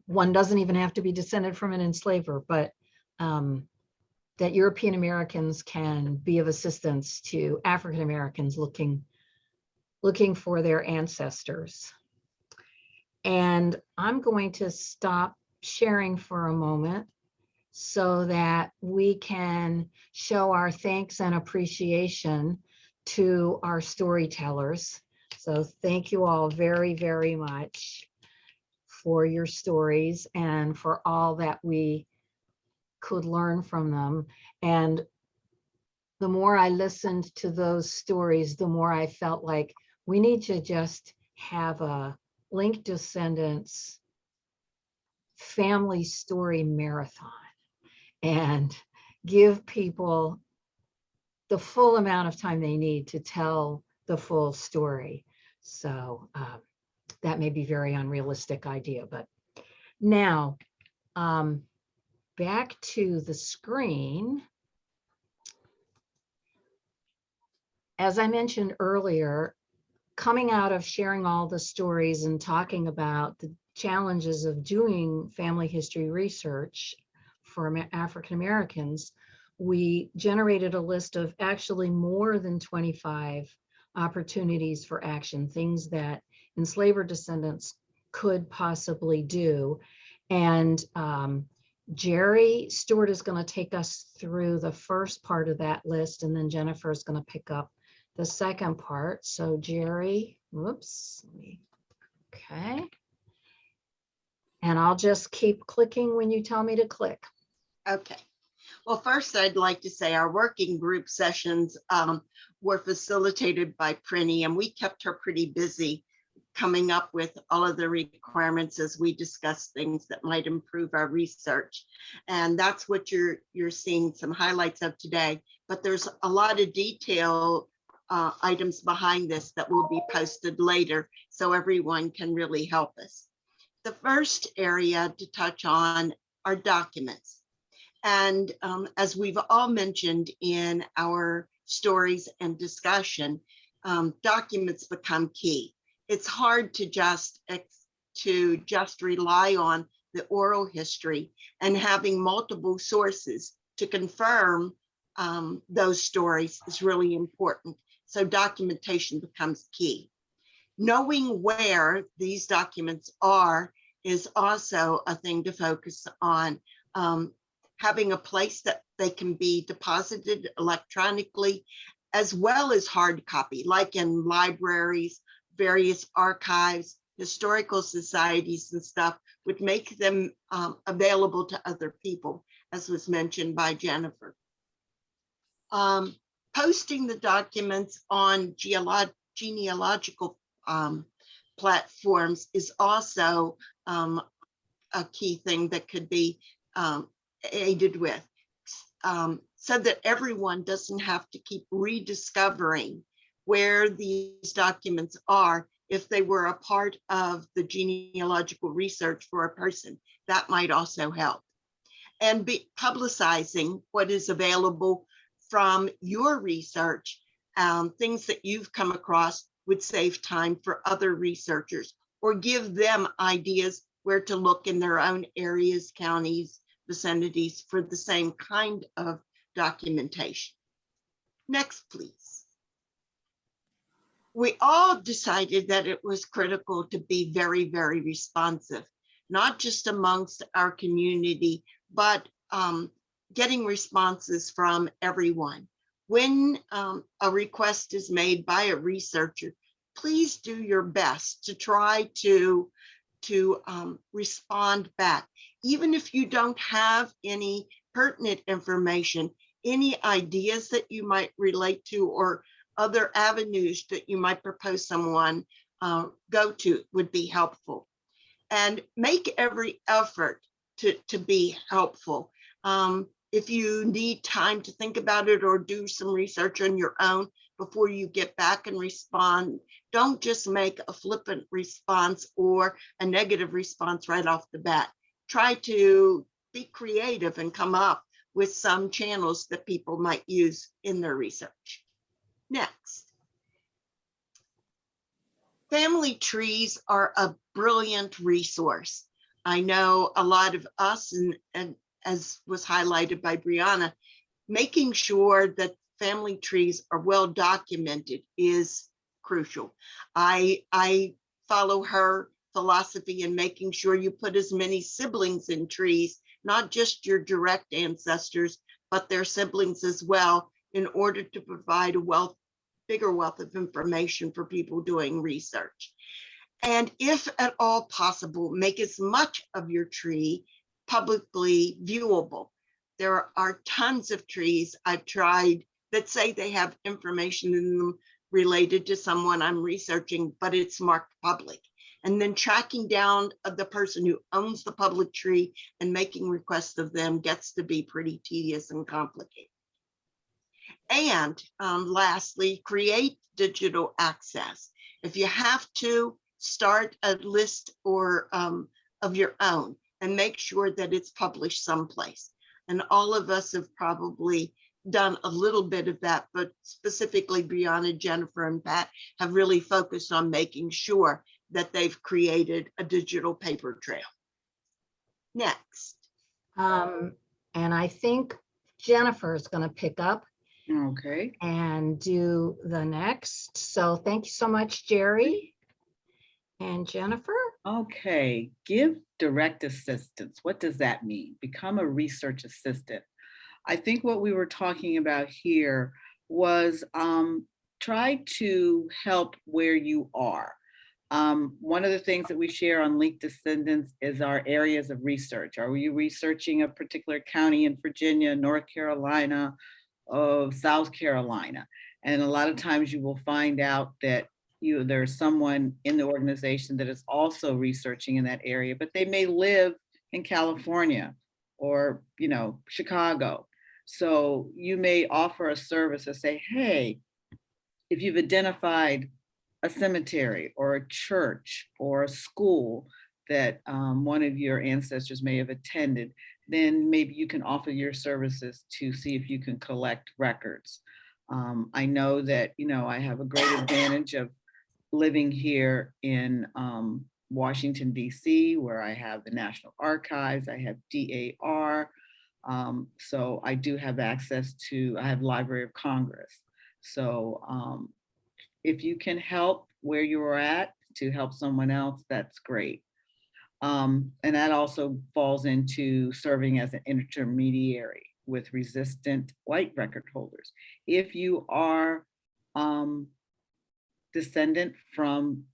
one doesn't even have to be descended from an enslaver, but that European Americans can be of assistance to African Americans looking for their ancestors. And I'm going to stop sharing for a moment so that we can show our thanks and appreciation to our storytellers. So thank you all very, very much for your stories and for all that we could learn from them. And the more I listened to those stories, the more I felt like we need to just have a Link Descendants family story marathon and give people the full amount of time they need to tell the full story. So that may be a very unrealistic idea, but now back to the screen. As I mentioned earlier, coming out of sharing all the stories and talking about the challenges of doing family history research for African Americans, we generated a list of actually more than 25 opportunities for action, things that enslaver descendants could possibly do. And Jerry Stewart is going to take us through the first part of that list, and then Jennifer is going to pick up the second part. So Jerry, whoops, okay. And I'll just keep clicking when you tell me to click. Okay. Well, first, I'd like to say our working group sessions were facilitated by Prinny, and we kept her pretty busy coming up with all of the requirements as we discuss things that might improve our research. And that's what you're seeing some highlights of today. But there's a lot of detail items behind this that will be posted later, so everyone can really help us. The first area to touch on are documents. And as we've all mentioned in our stories and discussion, documents become key. It's hard to just rely on the oral history, and having multiple sources to confirm those stories is really important. So documentation becomes key. Knowing where these documents are is also a thing to focus on. Having a place that they can be deposited electronically, as well as hard copy, like in libraries, various archives, historical societies and stuff, would make them available to other people, as was mentioned by Jennifer. Posting the documents on genealogical platforms is also a key thing that could be aided with, so that everyone doesn't have to keep rediscovering where these documents are. If they were a part of the genealogical research for a person, that might also help. And be publicizing what is available from your research, things that you've come across would save time for other researchers, or give them ideas where to look in their own areas, counties, vicinities for the same kind of documentation. Next, please. We all decided that it was critical to be very, very responsive, not just amongst our community, but getting responses from everyone. When a request is made by a researcher, please do your best to try to respond back. Even if you don't have any pertinent information, any ideas that you might relate to or other avenues that you might propose someone go to would be helpful. And make every effort to be helpful. If you need time to think about it or do some research on your own before you get back and respond, don't just make a flippant response or a negative response right off the bat. Try to be creative and come up with some channels that people might use in their research. Next. Family trees are a brilliant resource. I know a lot of us, and as was highlighted by Briana, making sure that family trees are well documented is crucial. I follow her philosophy in making sure you put as many siblings in trees, not just your direct ancestors, but their siblings as well, in order to provide a bigger wealth of information for people doing research. And if at all possible, make as much of your tree publicly viewable. There are tons of trees I've tried that say they have information in them related to someone I'm researching, but it's marked public. And then tracking down the person who owns the public tree and making requests of them gets to be pretty tedious and complicated. And lastly, create digital access. If you have to, start a list or of your own and make sure that it's published someplace. And all of us have probably done a little bit of that, but specifically Briana, Jennifer, and Pat have really focused on making sure that they've created a digital paper trail. Next. And I think Jennifer is going to pick up Okay. and do the next. So thank you so much, Jerry and Jennifer. Okay, give direct assistance. What does that mean? Become a research assistant. I think what we were talking about here was try to help where you are. One of the things that we share on Linked Descendants is our areas of research. Are you researching a particular county in Virginia, North Carolina, South Carolina? And a lot of times you will find out that there's someone in the organization that is also researching in that area, but they may live in California or, Chicago. So you may offer a service and say, hey, if you've identified a cemetery or a church or a school that one of your ancestors may have attended, then maybe you can offer your services to see if you can collect records. I know that, I have a great advantage of living here in Washington, D.C., where I have the National Archives, I have DAR, So I do have access to, I have Library of Congress. So if you can help where you are at to help someone else, that's great. And that also falls into serving as an intermediary with resistant white record holders. If you are descendant from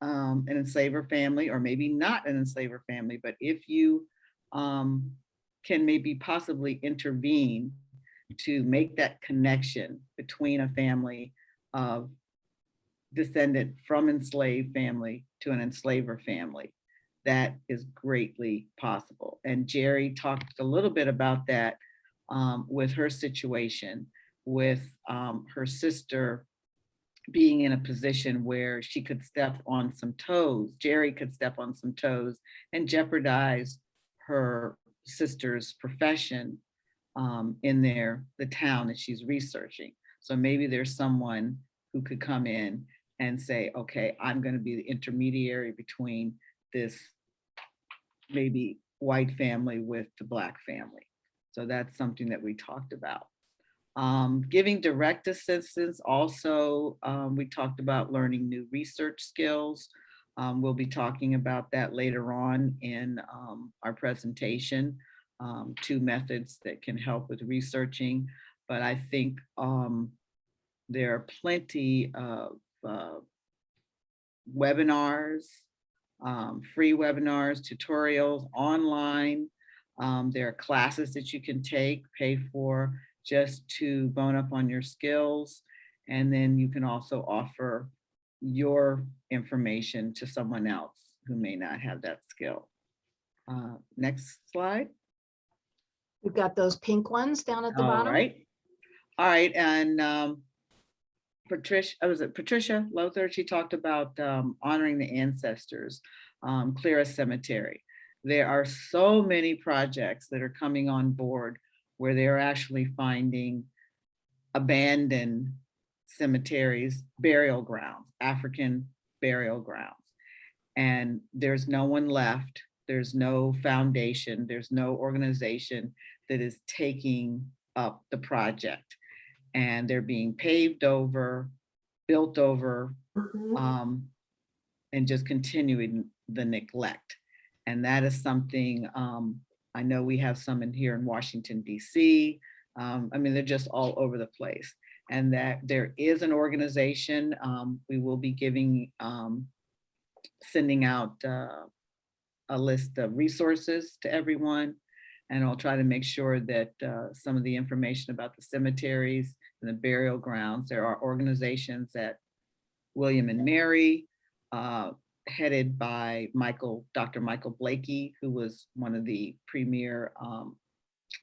an enslaver family, or maybe not an enslaver family, but if you can maybe possibly intervene to make that connection between a family of descendant from enslaved family to an enslaver family, that is greatly possible. And Jerry talked a little bit about that with her situation, with her sister being in a position where she could step on some toes, Jerry could step on some toes and jeopardize her sister's profession in the town that she's researching. So maybe there's someone who could come in and say, okay, I'm going to be the intermediary between this maybe white family with the Black family. So that's something that we talked about. Giving direct assistance also, we talked about learning new research skills. We'll be talking about that later on in our presentation, 2 methods that can help with researching. But I think there are plenty of webinars, free webinars, tutorials online. There are classes that you can take, pay for, just to bone up on your skills. And then you can also offer your information to someone else who may not have that skill. Next slide. We've got those pink ones down at the bottom. All right, and Patricia Lowther, she talked about honoring the ancestors, clear a cemetery. There are so many projects that are coming on board where they're actually finding abandoned cemeteries, burial grounds, African burial grounds. And there's no one left. There's no foundation. There's no organization that is taking up the project. And they're being paved over, built over, and just continuing the neglect. And that is something, I know we have some in here in Washington, DC. I mean, they're just all over the place. And that there is an organization, we will be giving, sending out a list of resources to everyone. And I'll try to make sure that some of the information about the cemeteries and the burial grounds, there are organizations at William and Mary, headed by Dr. Michael Blakey, who was one of the premier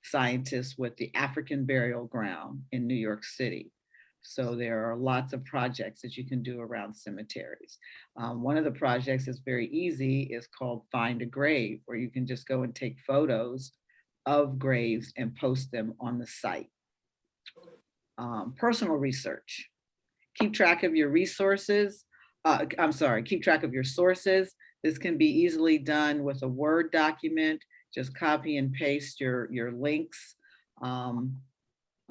scientists with the African burial ground in New York City. So there are lots of projects that you can do around cemeteries. One of the projects is very easy, is called Find a Grave, where you can just go and take photos of graves and post them on the site. Personal research. Keep track of your resources. Keep track of your sources. This can be easily done with a Word document. Just copy and paste your links in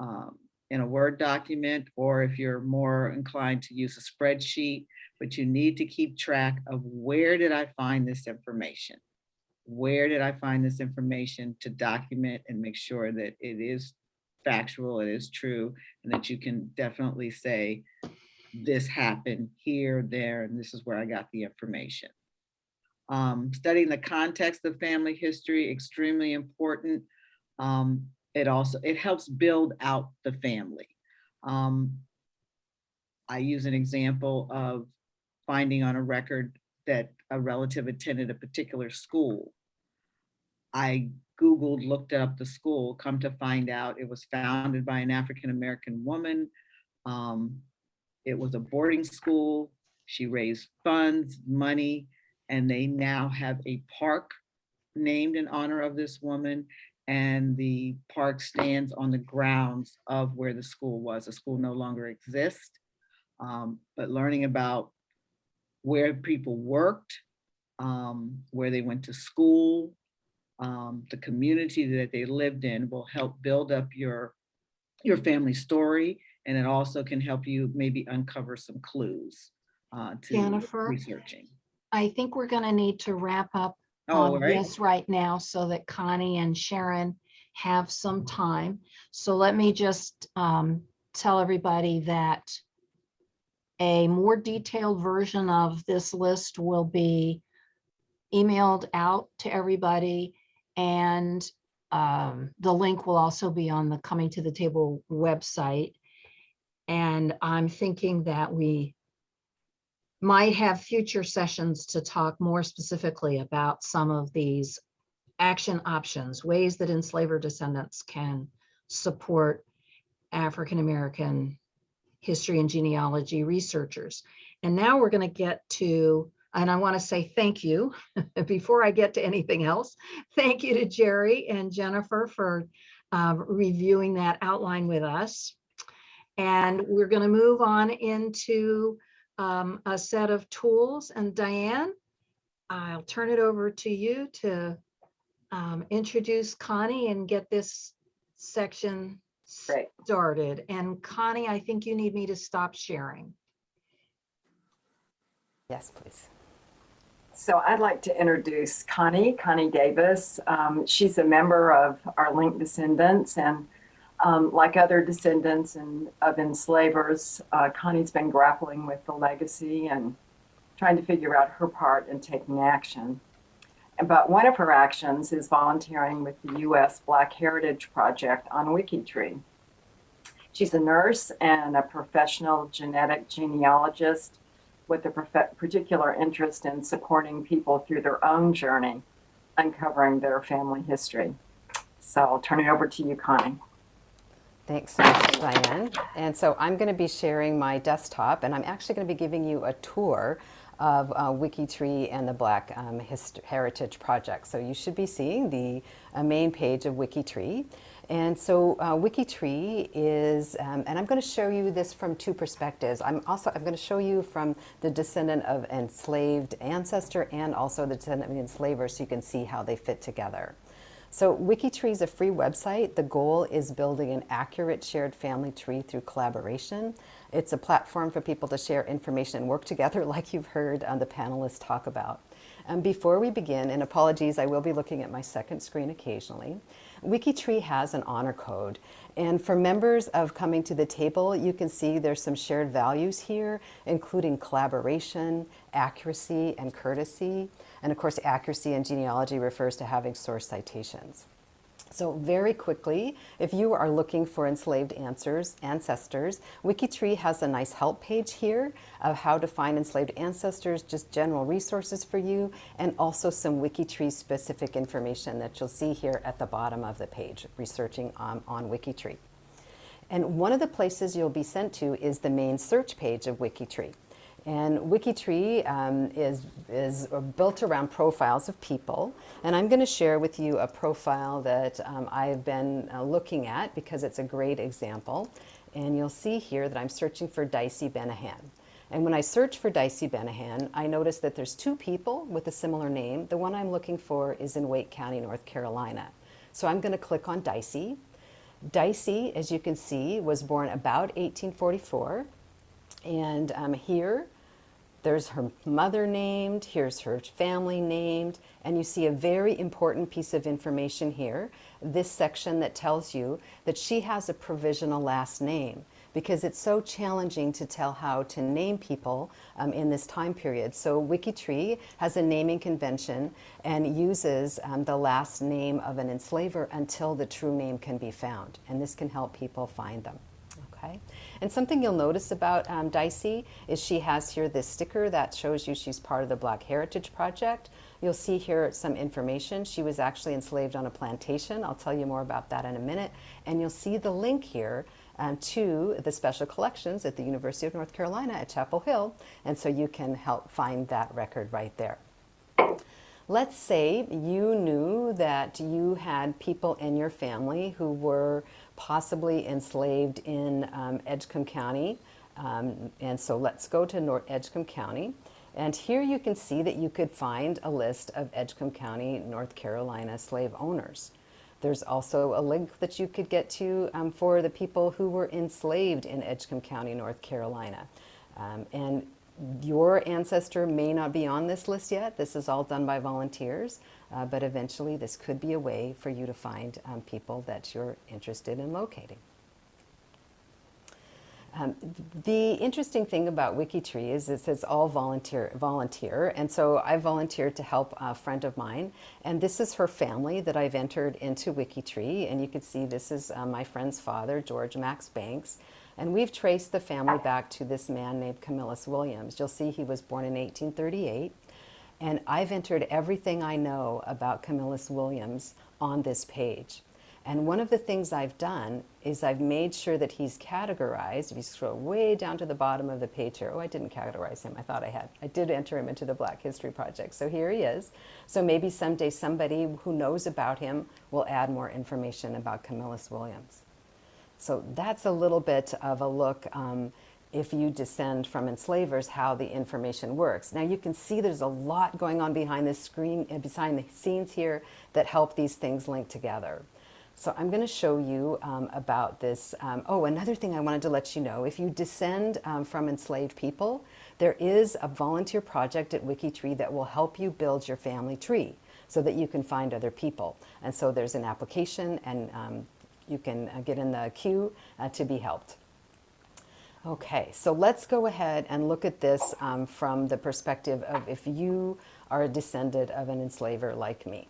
a Word document, or if you're more inclined to use a spreadsheet, but you need to keep track of where did I find this information? Where did I find this information to document and make sure that it is factual, it is true, and that you can definitely say, this happened here, there, and this is where I got the information. Studying the context of family history, extremely important. It helps build out the family. I use an example of finding on a record that a relative attended a particular school. I Googled, looked up the school, come to find out it was founded by an African-American woman. It was a boarding school. She raised funds, money, and they now have a park named in honor of this woman. And the park stands on the grounds of where the school was. The school no longer exists, but learning about where people worked, where they went to school, the community that they lived in will help build up your family story, and it also can help you maybe uncover some clues to Jennifer? researching. I think we're going to need to wrap up Oh, on right. this right now so that Connie and Sharon have some time. So let me just tell everybody that a more detailed version of this list will be emailed out to everybody, and the link will also be on the Coming to the Table website. And I'm thinking that we might have future sessions to talk more specifically about some of these action options, ways that enslaver descendants can support African-American history and genealogy researchers. And now we're going to get to, and I want to say thank you before I get to anything else. Thank you to Jerry and Jennifer for reviewing that outline with us. And we're going to move on into a set of tools. And Diane, I'll turn it over to you to introduce Connie and get this section started. And Connie, I think you need me to stop sharing. Yes, please. So I'd like to introduce Connie Davis. She's a member of our Link Descendants, and like other descendants of enslavers, Connie's been grappling with the legacy and trying to figure out her part in taking action. But one of her actions is volunteering with the U.S. Black Heritage Project on WikiTree. She's a nurse and a professional genetic genealogist with a particular interest in supporting people through their own journey, uncovering their family history. So I'll turn it over to you, Connie. Thanks so much, Diane. And so I'm going to be sharing my desktop, and I'm actually going to be giving you a tour of WikiTree and the Black Heritage Project. So you should be seeing the main page of WikiTree. And so WikiTree is, and I'm going to show you this from two perspectives. I'm going to show you from the descendant of enslaved ancestor and also the descendant of enslaver, so you can see how they fit together. So WikiTree is a free website. The goal is building an accurate shared family tree through collaboration. It's a platform for people to share information and work together, like you've heard the panelists talk about. Before we begin, and apologies, I will be looking at my second screen occasionally, WikiTree has an honor code. And for members of Coming to the Table, you can see there's some shared values here, including collaboration, accuracy, and courtesy. And of course, accuracy in genealogy refers to having source citations. So very quickly, if you are looking for enslaved ancestors, WikiTree has a nice help page here of how to find enslaved ancestors, just general resources for you, and also some WikiTree specific information that you'll see here at the bottom of the page, researching on WikiTree. And one of the places you'll be sent to is the main search page of WikiTree. And WikiTree is built around profiles of people. And I'm going to share with you a profile that I've been looking at because it's a great example. And you'll see here that I'm searching for Dicey Benahan. And when I search for Dicey Benahan, I notice that there's two people with a similar name. The one I'm looking for is in Wake County, North Carolina. So I'm going to click on Dicey. Dicey, as you can see, was born about 1844. And here, there's her mother named, here's her family named, and you see a very important piece of information here, this section that tells you that she has a provisional last name, because it's so challenging to tell how to name people in this time period. So WikiTree has a naming convention and uses the last name of an enslaver until the true name can be found, and this can help people find them. Okay. And something you'll notice about Dicey is she has here this sticker that shows you she's part of the Black Heritage Project. You'll see here some information. She was actually enslaved on a plantation. I'll tell you more about that in a minute. And you'll see the link here to the special collections at the University of North Carolina at Chapel Hill. And so you can help find that record right there. Let's say you knew that you had people in your family who were possibly enslaved in Edgecombe County. And so let's go to Edgecombe County. And here you can see that you could find a list of Edgecombe County, North Carolina slave owners. There's also a link that you could get to for the people who were enslaved in Edgecombe County, North Carolina. And your ancestor may not be on this list yet. This is all done by volunteers, but eventually this could be a way for you to find people that you're interested in locating. The interesting thing about WikiTree is it says all volunteer, and so I volunteered to help a friend of mine, and this is her family that I've entered into WikiTree, and you can see this is my friend's father, George Max Banks, and we've traced the family back to this man named Camillus Williams. You'll see he was born in 1838, and I've entered everything I know about Camillus Williams on this page. And one of the things I've done is I've made sure that he's categorized. If you scroll way down to the bottom of the page here, oh, I didn't categorize him. I thought I had. I did enter him into the Black History Project. So here he is. So maybe someday somebody who knows about him will add more information about Camillus Williams. So that's a little bit of a look, if you descend from enslavers, how the information works. Now you can see there's a lot going on behind the screen, behind the scenes here that help these things link together. So I'm going to show you about this. Oh, another thing I wanted to let you know, if you descend from enslaved people, there is a volunteer project at WikiTree that will help you build your family tree so that you can find other people. And so there's an application, and you can get in the queue to be helped. Okay, so let's go ahead and look at this from the perspective of if you are a descendant of an enslaver like me.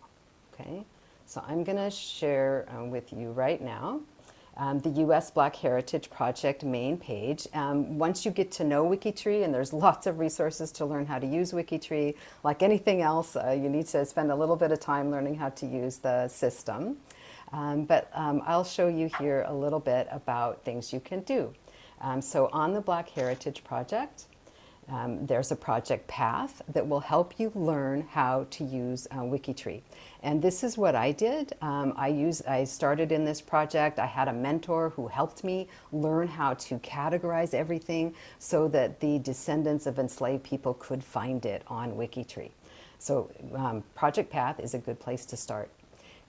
Okay. So I'm going to share with you right now the U.S. Black Heritage Project main page. Once you get to know WikiTree, and there's lots of resources to learn how to use WikiTree, like anything else, you need to spend a little bit of time learning how to use the system. But I'll show you here a little bit about things you can do. So on the Black Heritage Project, there's a project path that will help you learn how to use WikiTree. And this is what I did. I started in this project. I had a mentor who helped me learn how to categorize everything so that the descendants of enslaved people could find it on WikiTree. So Project Path is a good place to start.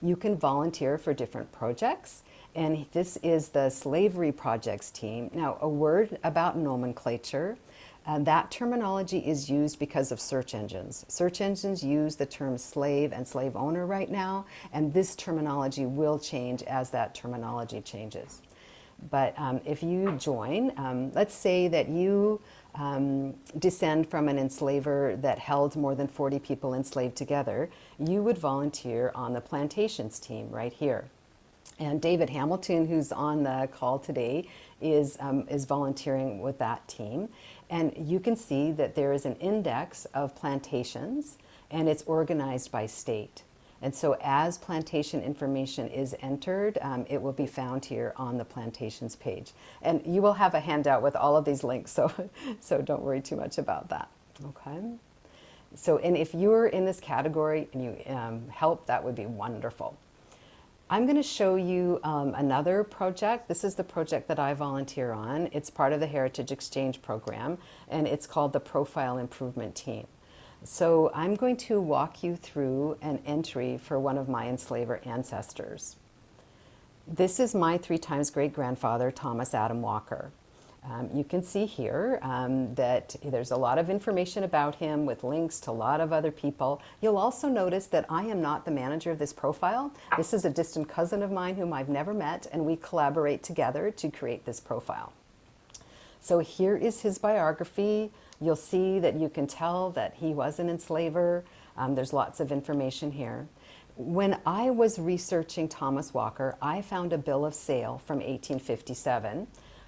You can volunteer for different projects, and this is the Slavery Projects team. Now, a word about nomenclature. That terminology is used because of search engines. Search engines use the term slave and slave owner right now, and this terminology will change as that terminology changes. But if you join, let's say that you descend from an enslaver that held more than 40 people enslaved together, you would volunteer on the plantations team right here. And David Hamilton, who's on the call today, is volunteering with that team. And you can see that there is an index of plantations, and it's organized by state. And so as plantation information is entered, it will be found here on the plantations page. And you will have a handout with all of these links, so don't worry too much about that. Okay. So, and if you're in this category and you help, that would be wonderful. I'm going to show you another project. This is the project that I volunteer on. It's part of the Heritage Exchange program, and it's called the Profile Improvement Team. So I'm going to walk you through an entry for one of my enslaver ancestors. This is my 3 times great-grandfather, Thomas Adam Walker. You can see here that there's a lot of information about him with links to a lot of other people. You'll also notice that I am not the manager of this profile. This is a distant cousin of mine whom I've never met, and we collaborate together to create this profile. So here is his biography. You'll see that you can tell that he was an enslaver. There's lots of information here. When I was researching Thomas Walker, I found a bill of sale from 1857.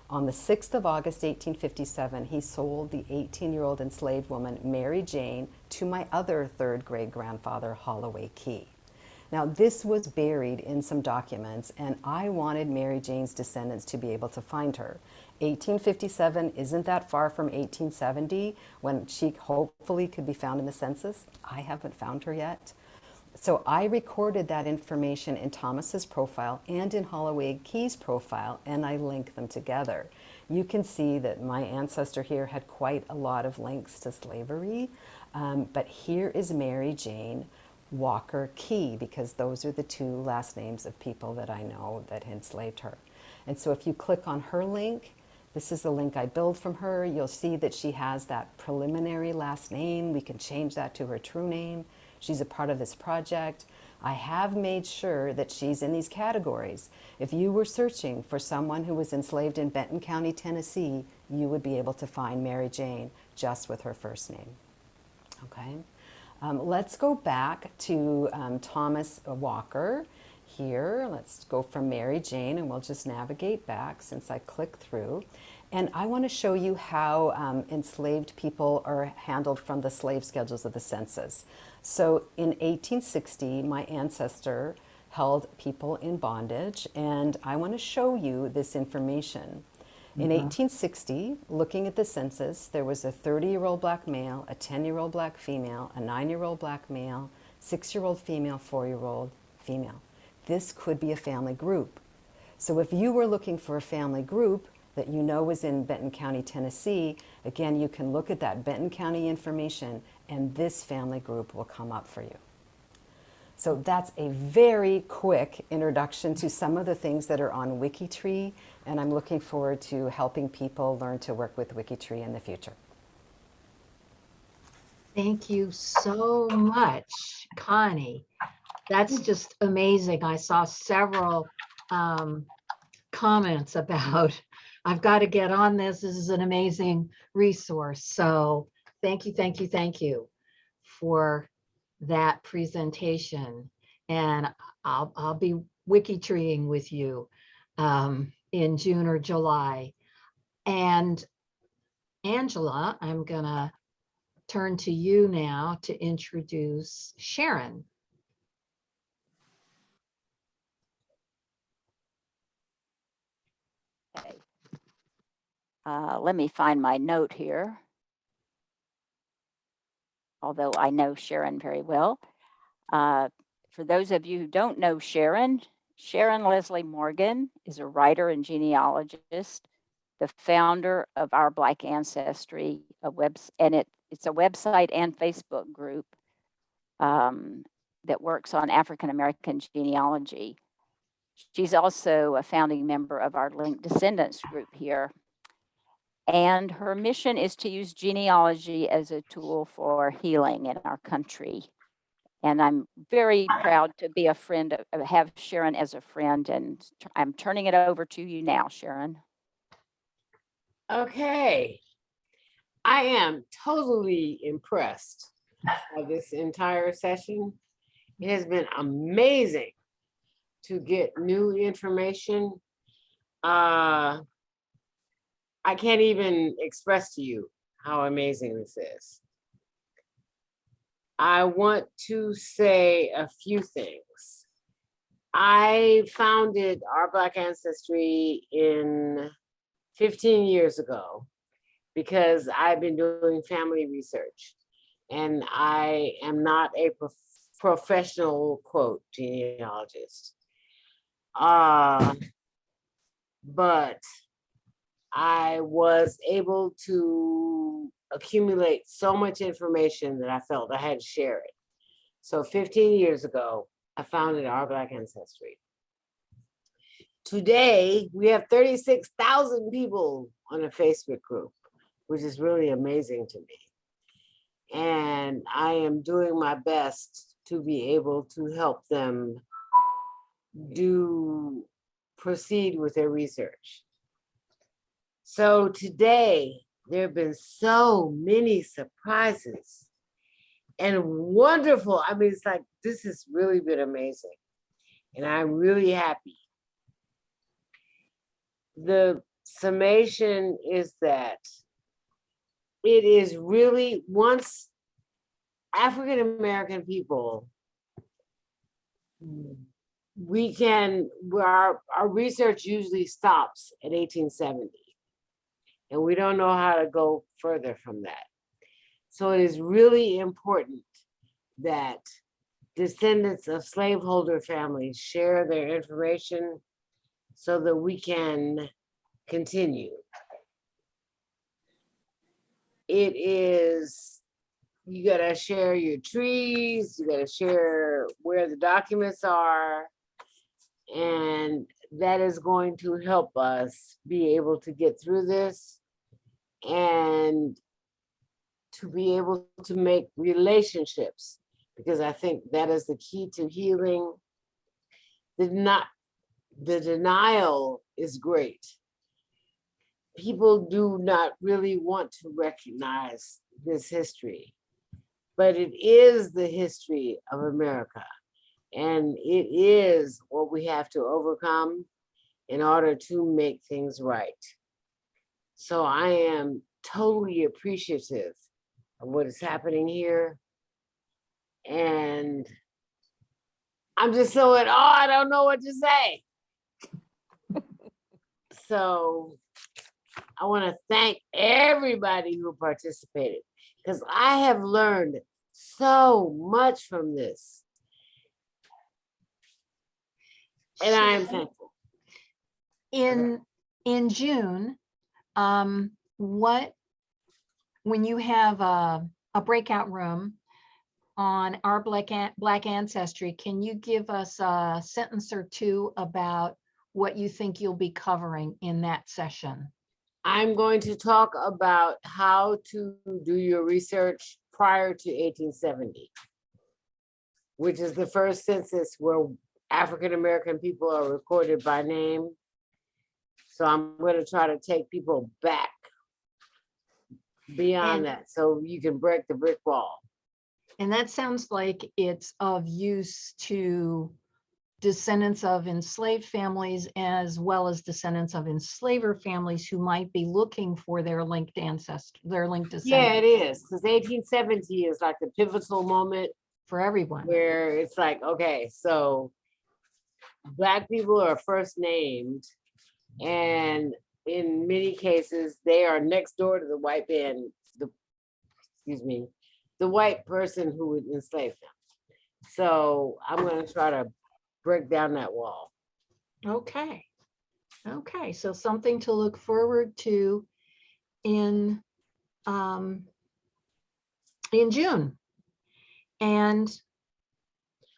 On the 6th of August, 1857, he sold the 18-year-old enslaved woman, Mary Jane, to my other 3rd great-grandfather, Holloway Key. Now, this was buried in some documents, and I wanted Mary Jane's descendants to be able to find her. 1857 isn't that far from 1870, when she hopefully could be found in the census. I haven't found her yet. So I recorded that information in Thomas's profile and in Holloway Key's profile, and I link them together. You can see that my ancestor here had quite a lot of links to slavery, but here is Mary Jane Walker Key, because those are the two last names of people that I know that enslaved her. And so if you click on her link, this is the link I built from her. You'll see that she has that preliminary last name. We can change that to her true name. She's a part of this project. I have made sure that she's in these categories. If you were searching for someone who was enslaved in Benton County, Tennessee, you would be able to find Mary Jane just with her first name. Okay. Let's go back to Thomas Walker here. Let's go from Mary Jane, and we'll just navigate back since I clicked through. And I want to show you how enslaved people are handled from the slave schedules of the census. So in 1860, my ancestor held people in bondage, and I want to show you this information. In 1860, looking at the census, there was a 30-year-old black male, a 10-year-old black female, a 9-year-old black male, 6-year-old female, 4-year-old female. This could be a family group. So if you were looking for a family group that you know was in Benton County, Tennessee, again, you can look at that Benton County information and this family group will come up for you. So that's a very quick introduction to some of the things that are on WikiTree, and I'm looking forward to helping people learn to work with WikiTree in the future. Thank you so much, Connie. That's just amazing. I saw several comments about, I've got to get on this. This is an amazing resource. So thank you for that presentation. And I'll be WikiTreeing with you in June or July. And Angela, I'm gonna turn to you now to introduce Sharon. Okay. Let me find my note here. Although I know Sharon very well. For those of you who don't know Sharon, Sharon Leslie Morgan is a writer and genealogist, the founder of Our Black Ancestry, it's a website and Facebook group that works on African American genealogy. She's also a founding member of our Linked Descendants group here. And her mission is to use genealogy as a tool for healing in our country. And I'm very proud to be a friend, have Sharon as a friend, and I'm turning it over to you now, Sharon. Okay. I am totally impressed by this entire session. It has been amazing to get new information. I can't even express to you how amazing this is. I want to say a few things. I founded Our Black Ancestry 15 years ago because I've been doing family research and I am not a professional, quote, genealogist. But I was able to accumulate so much information that I felt I had to share it. So 15 years ago, I founded Our Black Ancestry. Today, we have 36,000 people on a Facebook group, which is really amazing to me. And I am doing my best to be able to help them proceed with their research. So today, there have been so many surprises and wonderful. I mean, it's like, this has really been amazing. And I'm really happy. The summation is that it is really, once African-American people, our research usually stops at 1870. And we don't know how to go further from that. So it is really important that descendants of slaveholder families share their information so that we can continue. It is, you gotta share your trees, you gotta share where the documents are, and that is going to help us be able to get through this and to be able to make relationships, because I think that is the key to healing. The denial is great. People do not really want to recognize this history, but it is the history of America. And it is what we have to overcome in order to make things right. So I am totally appreciative of what is happening here. And I'm just so at awe, I don't know what to say. So I want to thank everybody who participated, because I have learned so much from this. And I am thankful. In June, when you have a breakout room on our Black ancestry, can you give us a sentence or two about what you think you'll be covering in that session? I'm going to talk about how to do your research prior to 1870, which is the first census where African-American people are recorded by name. So I'm going to try to take people back beyond that so you can break the brick wall. And that sounds like it's of use to descendants of enslaved families as well as descendants of enslaver families who might be looking for their linked ancestors, their linked descendants. Yeah, it is, because 1870 is like the pivotal moment For everyone. where it's like, okay, so Black people are first named, and in many cases, they are next door to the white man, the white person who would enslave them. So I'm going to try to break down that wall. Okay. Okay, so something to look forward to in June. And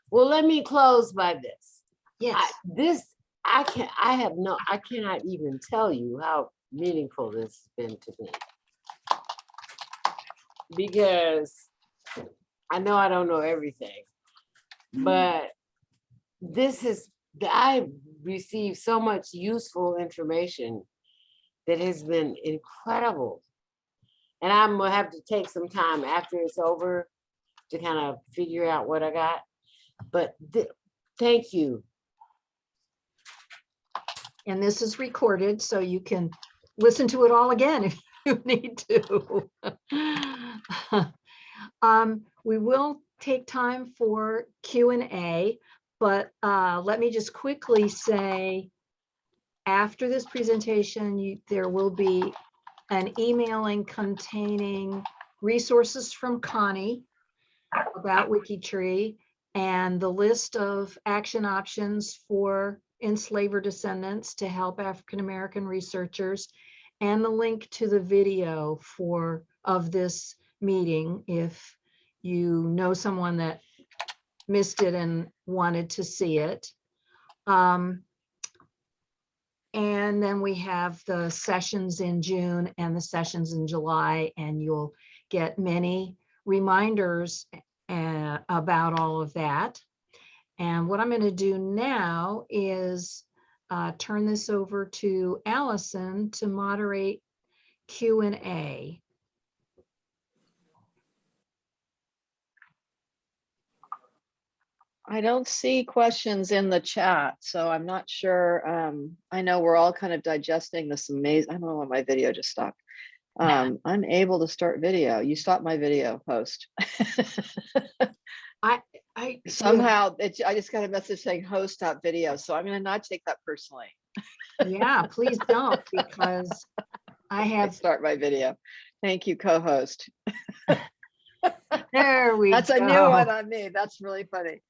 well, let me close by this. yes, I cannot even tell you how meaningful this has been to me. Because I know I don't know everything, but I received so much useful information that has been incredible. And I'm gonna have to take some time after it's over to kind of figure out what I got. But thank you. and this is recorded, so you can listen to it all again if you need to. We will take time for Q&A, but let me just quickly say, after this presentation, there will be an emailing containing resources from Connie about WikiTree and the list of action options for enslaver descendants to help African-American researchers, and the link to the video of this meeting if you know someone that missed it and wanted to see it. And then we have the sessions in June and the sessions in July, and you'll get many reminders about all of that. And what I'm going to do now is turn this over to Allison to moderate Q&A. I don't see questions in the chat, so I'm not sure. I know we're all kind of digesting this amazing, I don't know why my video just stopped. Unable to start video. You stopped my video host. Somehow I just got a message saying host stop video, so I'm gonna not take that personally. Yeah, please don't, because I have start my video. Thank you, co-host. There we go. That's a new one on me. That's really funny.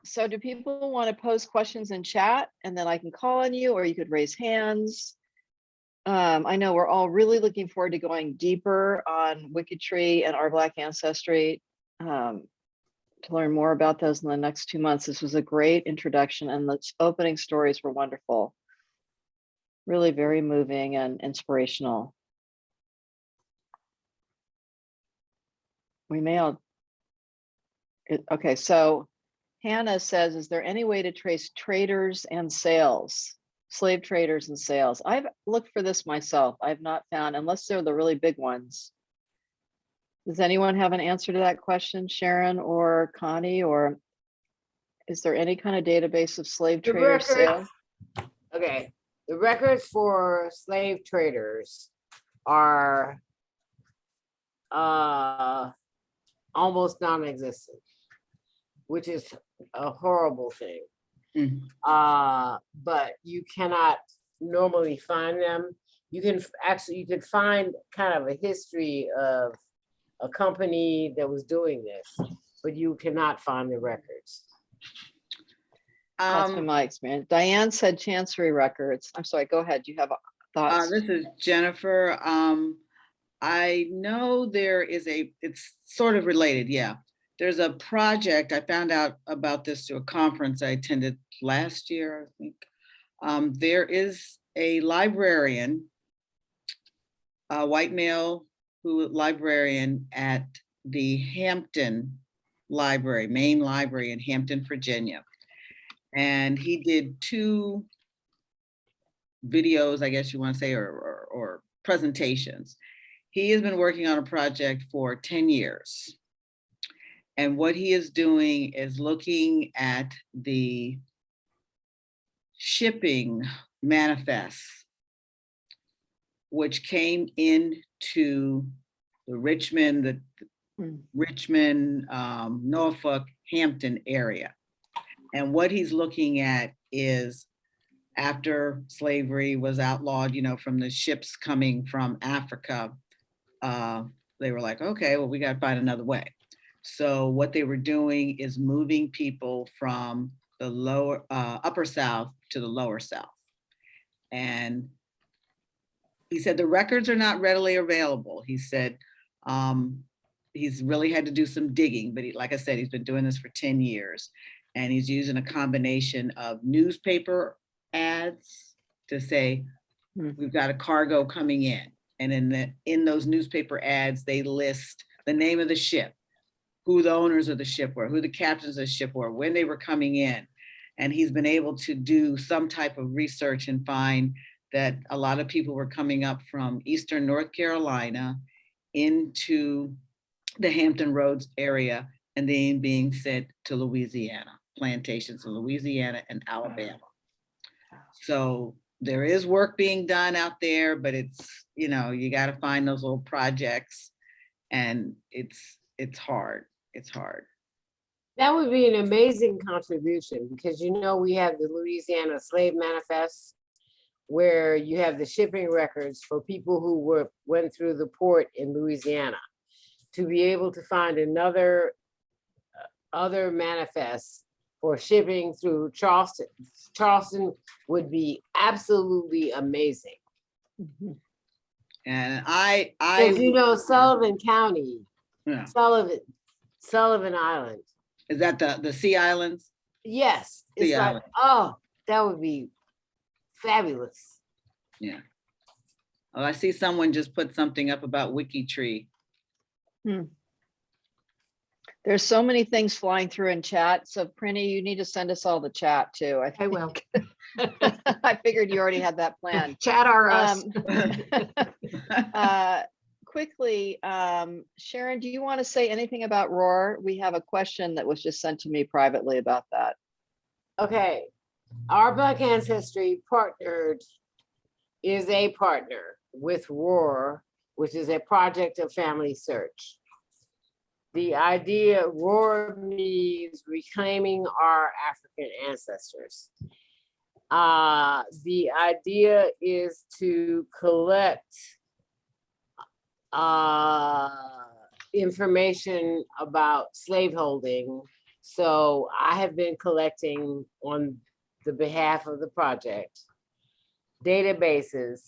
So do people want to pose questions in chat and then I can call on you, or you could raise hands? I know we're all really looking forward to going deeper on WikiTree and our Black ancestry, to learn more about those in the next 2 months. This was a great introduction, and the opening stories were wonderful. Really very moving and inspirational. We may all, okay, so Hannah says, is there any way to trace traders and sales, slave traders and sales? I've looked for this myself. I've not found, unless they're the really big ones. Does anyone have an answer to that question, Sharon or Connie, or is there any kind of database of slave The trader sales? Okay, the records for slave traders are almost non-existent, which is a horrible thing. But you cannot normally find them. You can you could find kind of a history of a company that was doing this, but you cannot find the records. That's been my experience. Diane said Chancery records. I'm sorry, go ahead. Do you have thoughts? This is Jennifer. I know there is it's sort of related, yeah. There's a project, I found out about this through a conference I attended last year, I think. There is a librarian, a white male librarian at the Hampton Library, main library in Hampton, Virginia. And he did 2 videos, I guess you want to say, or presentations. He has been working on a project for 10 years. And what he is doing is looking at the shipping manifests, which came into the Richmond, Norfolk, Hampton area. And what he's looking at is, after slavery was outlawed, you know, from the ships coming from Africa, they were like, okay, well, we got to find another way. So what they were doing is moving people from the upper South to the lower South. And he said the records are not readily available. He said he's really had to do some digging, but like I said, he's been doing this for 10 years. And he's using a combination of newspaper ads to say, we've got a cargo coming in. And in those newspaper ads, they list the name of the ship, who the owners of the ship were, who the captains of the ship were, when they were coming in. And he's been able to do some type of research and find that a lot of people were coming up from Eastern North Carolina into the Hampton Roads area and then being sent to Louisiana, plantations in Louisiana and Alabama. So there is work being done out there, but it's, you know, you got to find those little projects, and it's hard. It's hard. That would be an amazing contribution, because, you know, we have the Louisiana Slave Manifest, where you have the shipping records for people who went through the port in Louisiana. To be able to find other manifests for shipping through Charleston would be absolutely amazing. And I you know, Sullivan County, yeah. Sullivan Island. Is that the Sea Islands? Yes. It's like, Island. oh, that would be fabulous. Yeah. Oh, I see someone just put something up about WikiTree. There's so many things flying through in chat. So Prinny, you need to send us all the chat too. I will. I figured you already had that planned. Chat are us. Quickly, Sharon, do you want to say anything about Roar? We have a question that was just sent to me privately about that. Okay. Our Black Ancestry is a partner with Roar, which is a project of family search. The idea, Roar means reclaiming our African ancestors. The idea is to collect information about slaveholding. So I have been collecting on the behalf of the project databases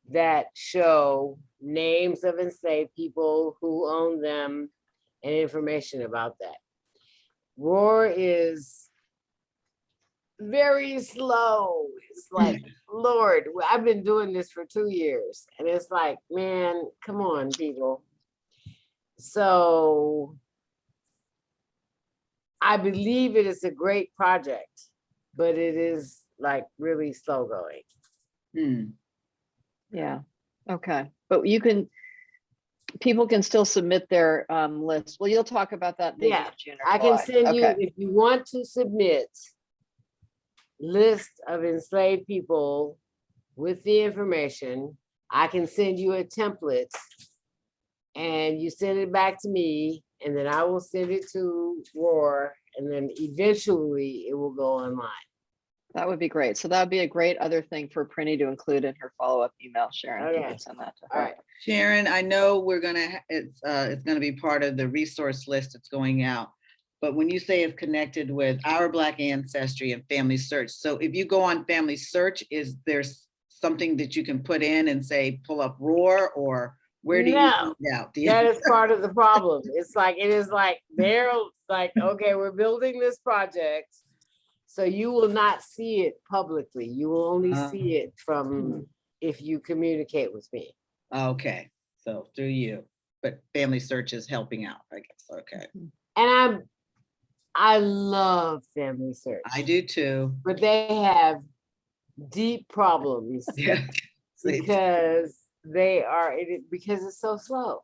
that show names of enslaved people, who owned them, and information about that. Roar is very slow. It's like, Lord, I've been doing this for 2 years. And it's like, man, come on, people. So I believe it is a great project, but it is like really slow going. Yeah, okay. But people can still submit their list. Well, you'll talk about that maybe in Yeah, June or I can July. send you, Okay. if you want to submit list of enslaved people with the information, I can send you a template and you send it back to me, and then I will send it to Roar, and then eventually it will go online. That would be great. So that would be a great other thing for Prinny to include in her follow-up email, Sharon. If you Okay. can send that to All her. right. Sharon, I know it's gonna be part of the resource list that's going out. But when you say it's connected with Our Black Ancestry and Family Search, so if you go on Family Search, is there something that you can put in and say, pull up Roar, or where do you No, find out? that is part of the problem. It's like, it is like, they're like, okay, we're building this project, so you will not see it publicly. You will only see it from if you communicate with me. Okay, so through you, but Family Search is helping out, I guess, okay. And I love Family Search, I do too. but they have deep problems Yeah. because because it's so slow.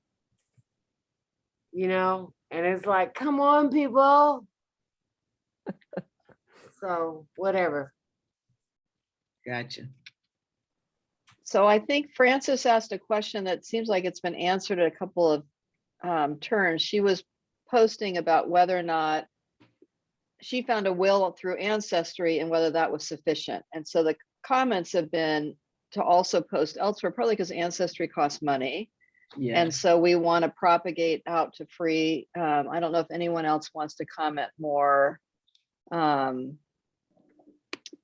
You know, and it's like, come on, people. So whatever. Gotcha. So I think Frances asked a question that seems like it's been answered a couple of turns. She was posting about whether or not she found a will through Ancestry and whether that was sufficient. And so the comments have been to also post elsewhere, probably because Ancestry costs money. Yeah. And so we want to propagate out to free. I don't know if anyone else wants to comment more.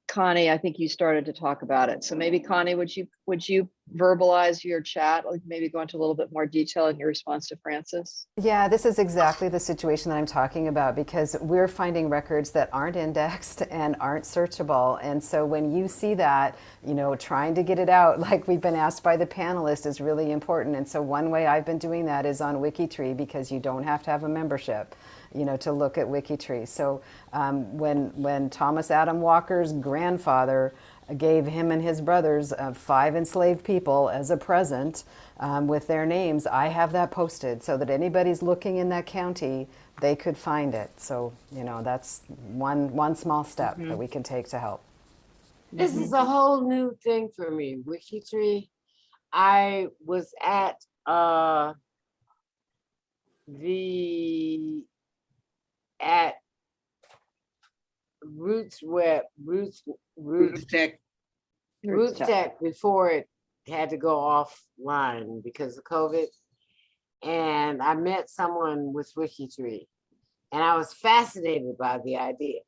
Connie, I think you started to talk about it. So maybe Connie, would you verbalize your chat, like maybe go into a little bit more detail in your response to Frances? Yeah, this is exactly the situation that I'm talking about, because we're finding records that aren't indexed and aren't searchable. And so when you see that, you know, trying to get it out, like we've been asked by the panelists, is really important. And so one way I've been doing that is on WikiTree, because you don't have to have a membership, you know, to look at WikiTree. So when Thomas Adam Walker's grandfather gave him and his brothers 5 enslaved people as a present with their names, I have that posted so that anybody's looking in that county, they could find it. So, you know, that's one small step that we can take to help. This is a whole new thing for me, WikiTree. I was at Roots Tech before it had to go offline because of COVID. And I met someone with WikiTree, and I was fascinated by the idea.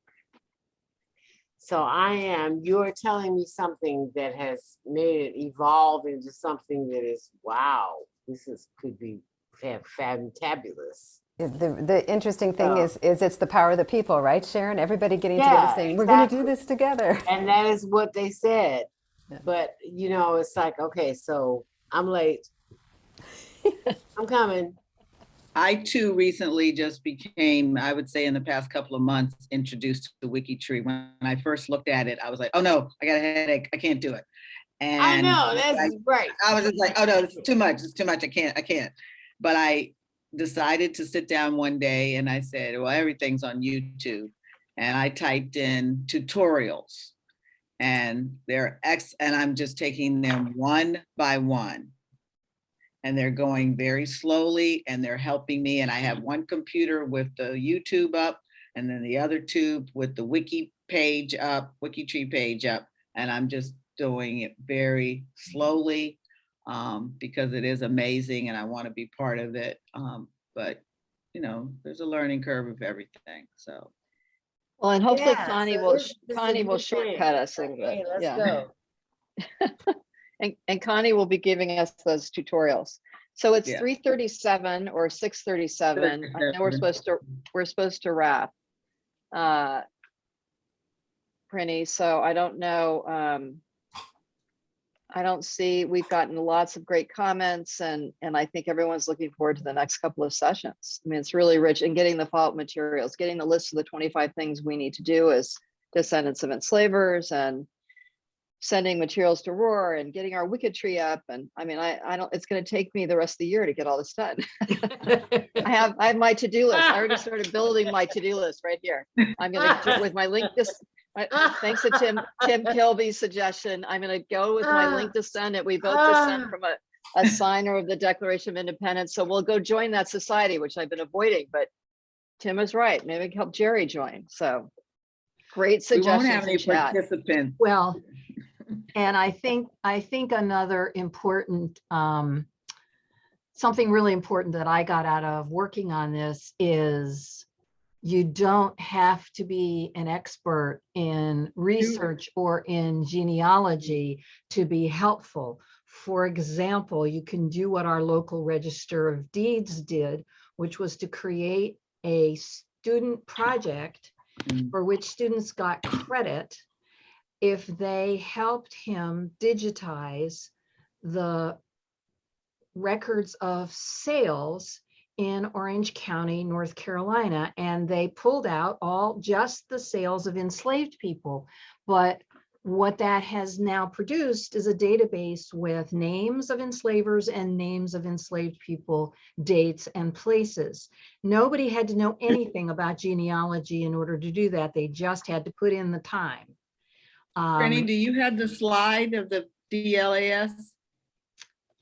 So you're telling me something that has made it evolve into something that is, wow, could be fantabulous. The interesting thing is it's the power of the people, right, Sharon? Everybody getting together Yeah, saying, we're going to do this together. And that is what they said. Yeah. But, you know, it's like, okay, so I'm late. I'm coming. I too recently just became, I would say in the past couple of months, introduced to WikiTree. When I first looked at it, I was like, oh no, I got a headache. I can't do it. And I know, that's right. I was just like, oh no, it's too much. It's too much. I can't. But I decided to sit down one day and I said, well, everything's on YouTube. And I typed in tutorials, and and I'm just taking them one by one. And they're going very slowly and they're helping me. And I have one computer with the YouTube up and then the other tube with the WikiTree page up. And I'm just doing it very slowly. because it is amazing and I want to be part of it. But you know, there's a learning curve of everything. So Well, and hopefully Yeah, Connie so will, this is a Connie will good shortcut thing. us into Okay, it. let's Yeah. go. And Connie will be giving us those tutorials. So it's Yeah. 3:37 or 6:37. I know we're supposed to wrap. Prinny, so I don't know. I don't see, we've gotten lots of great comments and I think everyone's looking forward to the next couple of sessions. I mean, it's really rich, and getting the follow-up materials, getting the list of the 25 things we need to do as descendants of enslavers, and sending materials to Roar, and getting our WikiTree up. And I mean, I don't, it's going to take me the rest of the year to get all this done. I have my to-do list. I already started building my to-do list right here. I'm going to, with my link, thanks to Tim Kilby's suggestion, I'm going to go with my link descendant. We both descend from a signer of the Declaration of Independence. So we'll go join that society, which I've been avoiding, but Tim is right. Maybe I can help Jerry join. So great we suggestions. won't have any in chat. participants. Well, and I think another important, something really important that I got out of working on this is you don't have to be an expert in research or in genealogy to be helpful. For example, you can do what our local Register of Deeds did, which was to create a student project for which students got credit if they helped him digitize the records of sales in Orange County, North Carolina, and they pulled out just the sales of enslaved people. But what that has now produced is a database with names of enslavers and names of enslaved people, dates and places. Nobody had to know anything about genealogy in order to do that. They just had to put in the time. Penny, do you have the slide of the DLAS?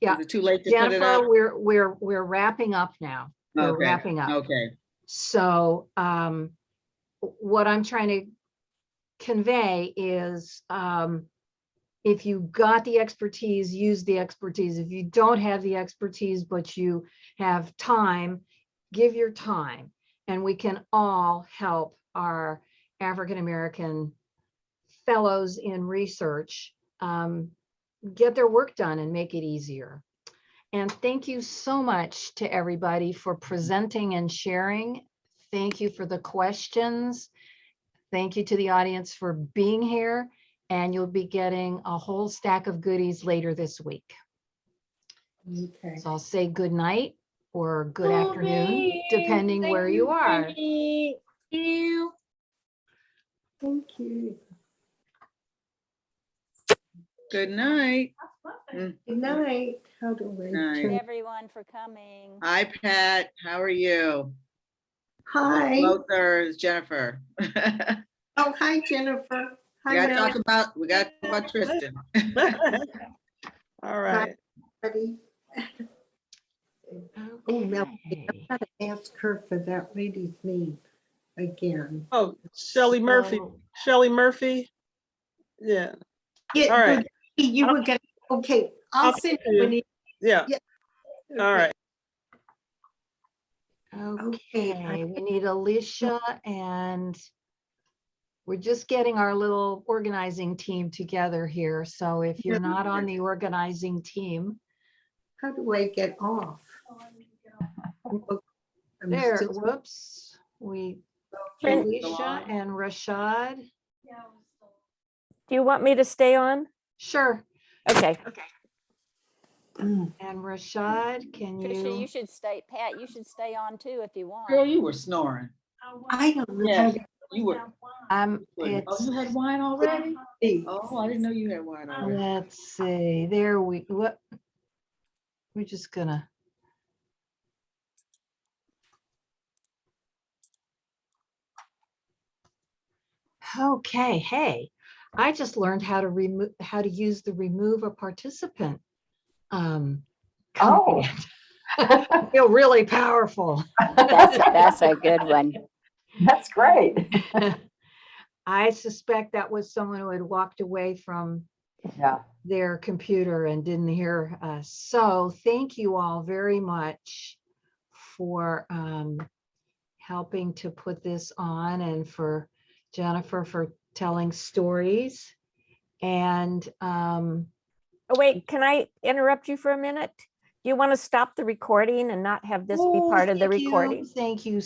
Yeah, Is it too late to put it Jennifer, up? we're wrapping up now. We're Okay, wrapping up. okay. So what I'm trying to convey is if you got the expertise, use the expertise. If you don't have the expertise, but you have time, give your time. And we can all help our African-American fellows in research get their work done and make it easier. And thank you so much to everybody for presenting and sharing. Thank you for the questions. Thank you to the audience for being here. And you'll be getting a whole stack of goodies later this week. Okay. So I'll say good night or good afternoon, depending where you are. Thank you. Thank you. Good night. Good night. How do I Night. turn? Everyone for coming. Hi, Pat. How are you? Hi. Lowther is Jennifer. Oh, hi, Jennifer. We Hi, gotta talk about Tristan. All right. Melody. Oh, Melody, Okay. I've got to ask her for that lady's name again. Oh, Shelley Murphy. So- Shelley Murphy. Yeah. Yeah, All right. You were gonna, okay, I'll send you an email. Yeah. Yeah. All right. Okay, we need Alicia, and we're just getting our little organizing team together here. So if you're not on the organizing team, How do I get off? I'm there, still- whoops, we, Okay. Alicia and Rashad. Do you want me to stay on? Sure. Okay. Mm. And Rashad, can Tricia, you you? should stay, Pat, you should stay on too if you want. Girl, you were snoring. I don't know. Yeah, how you were. Oh, It's, you had wine already? to- Oh, I didn't know you had wine already. let's see, there what? We're just gonna. Okay, hey, I just learned how to use the remove a participant command. I feel really powerful. That's a good one. That's great. I suspect that was someone who had walked away from Yeah. their computer and didn't hear us. So thank you all very much for helping to put this on, and for Jennifer for telling stories. And Oh, wait, can I interrupt you for a minute? Do you want to stop the recording and not have this be part of the recording? Thank you.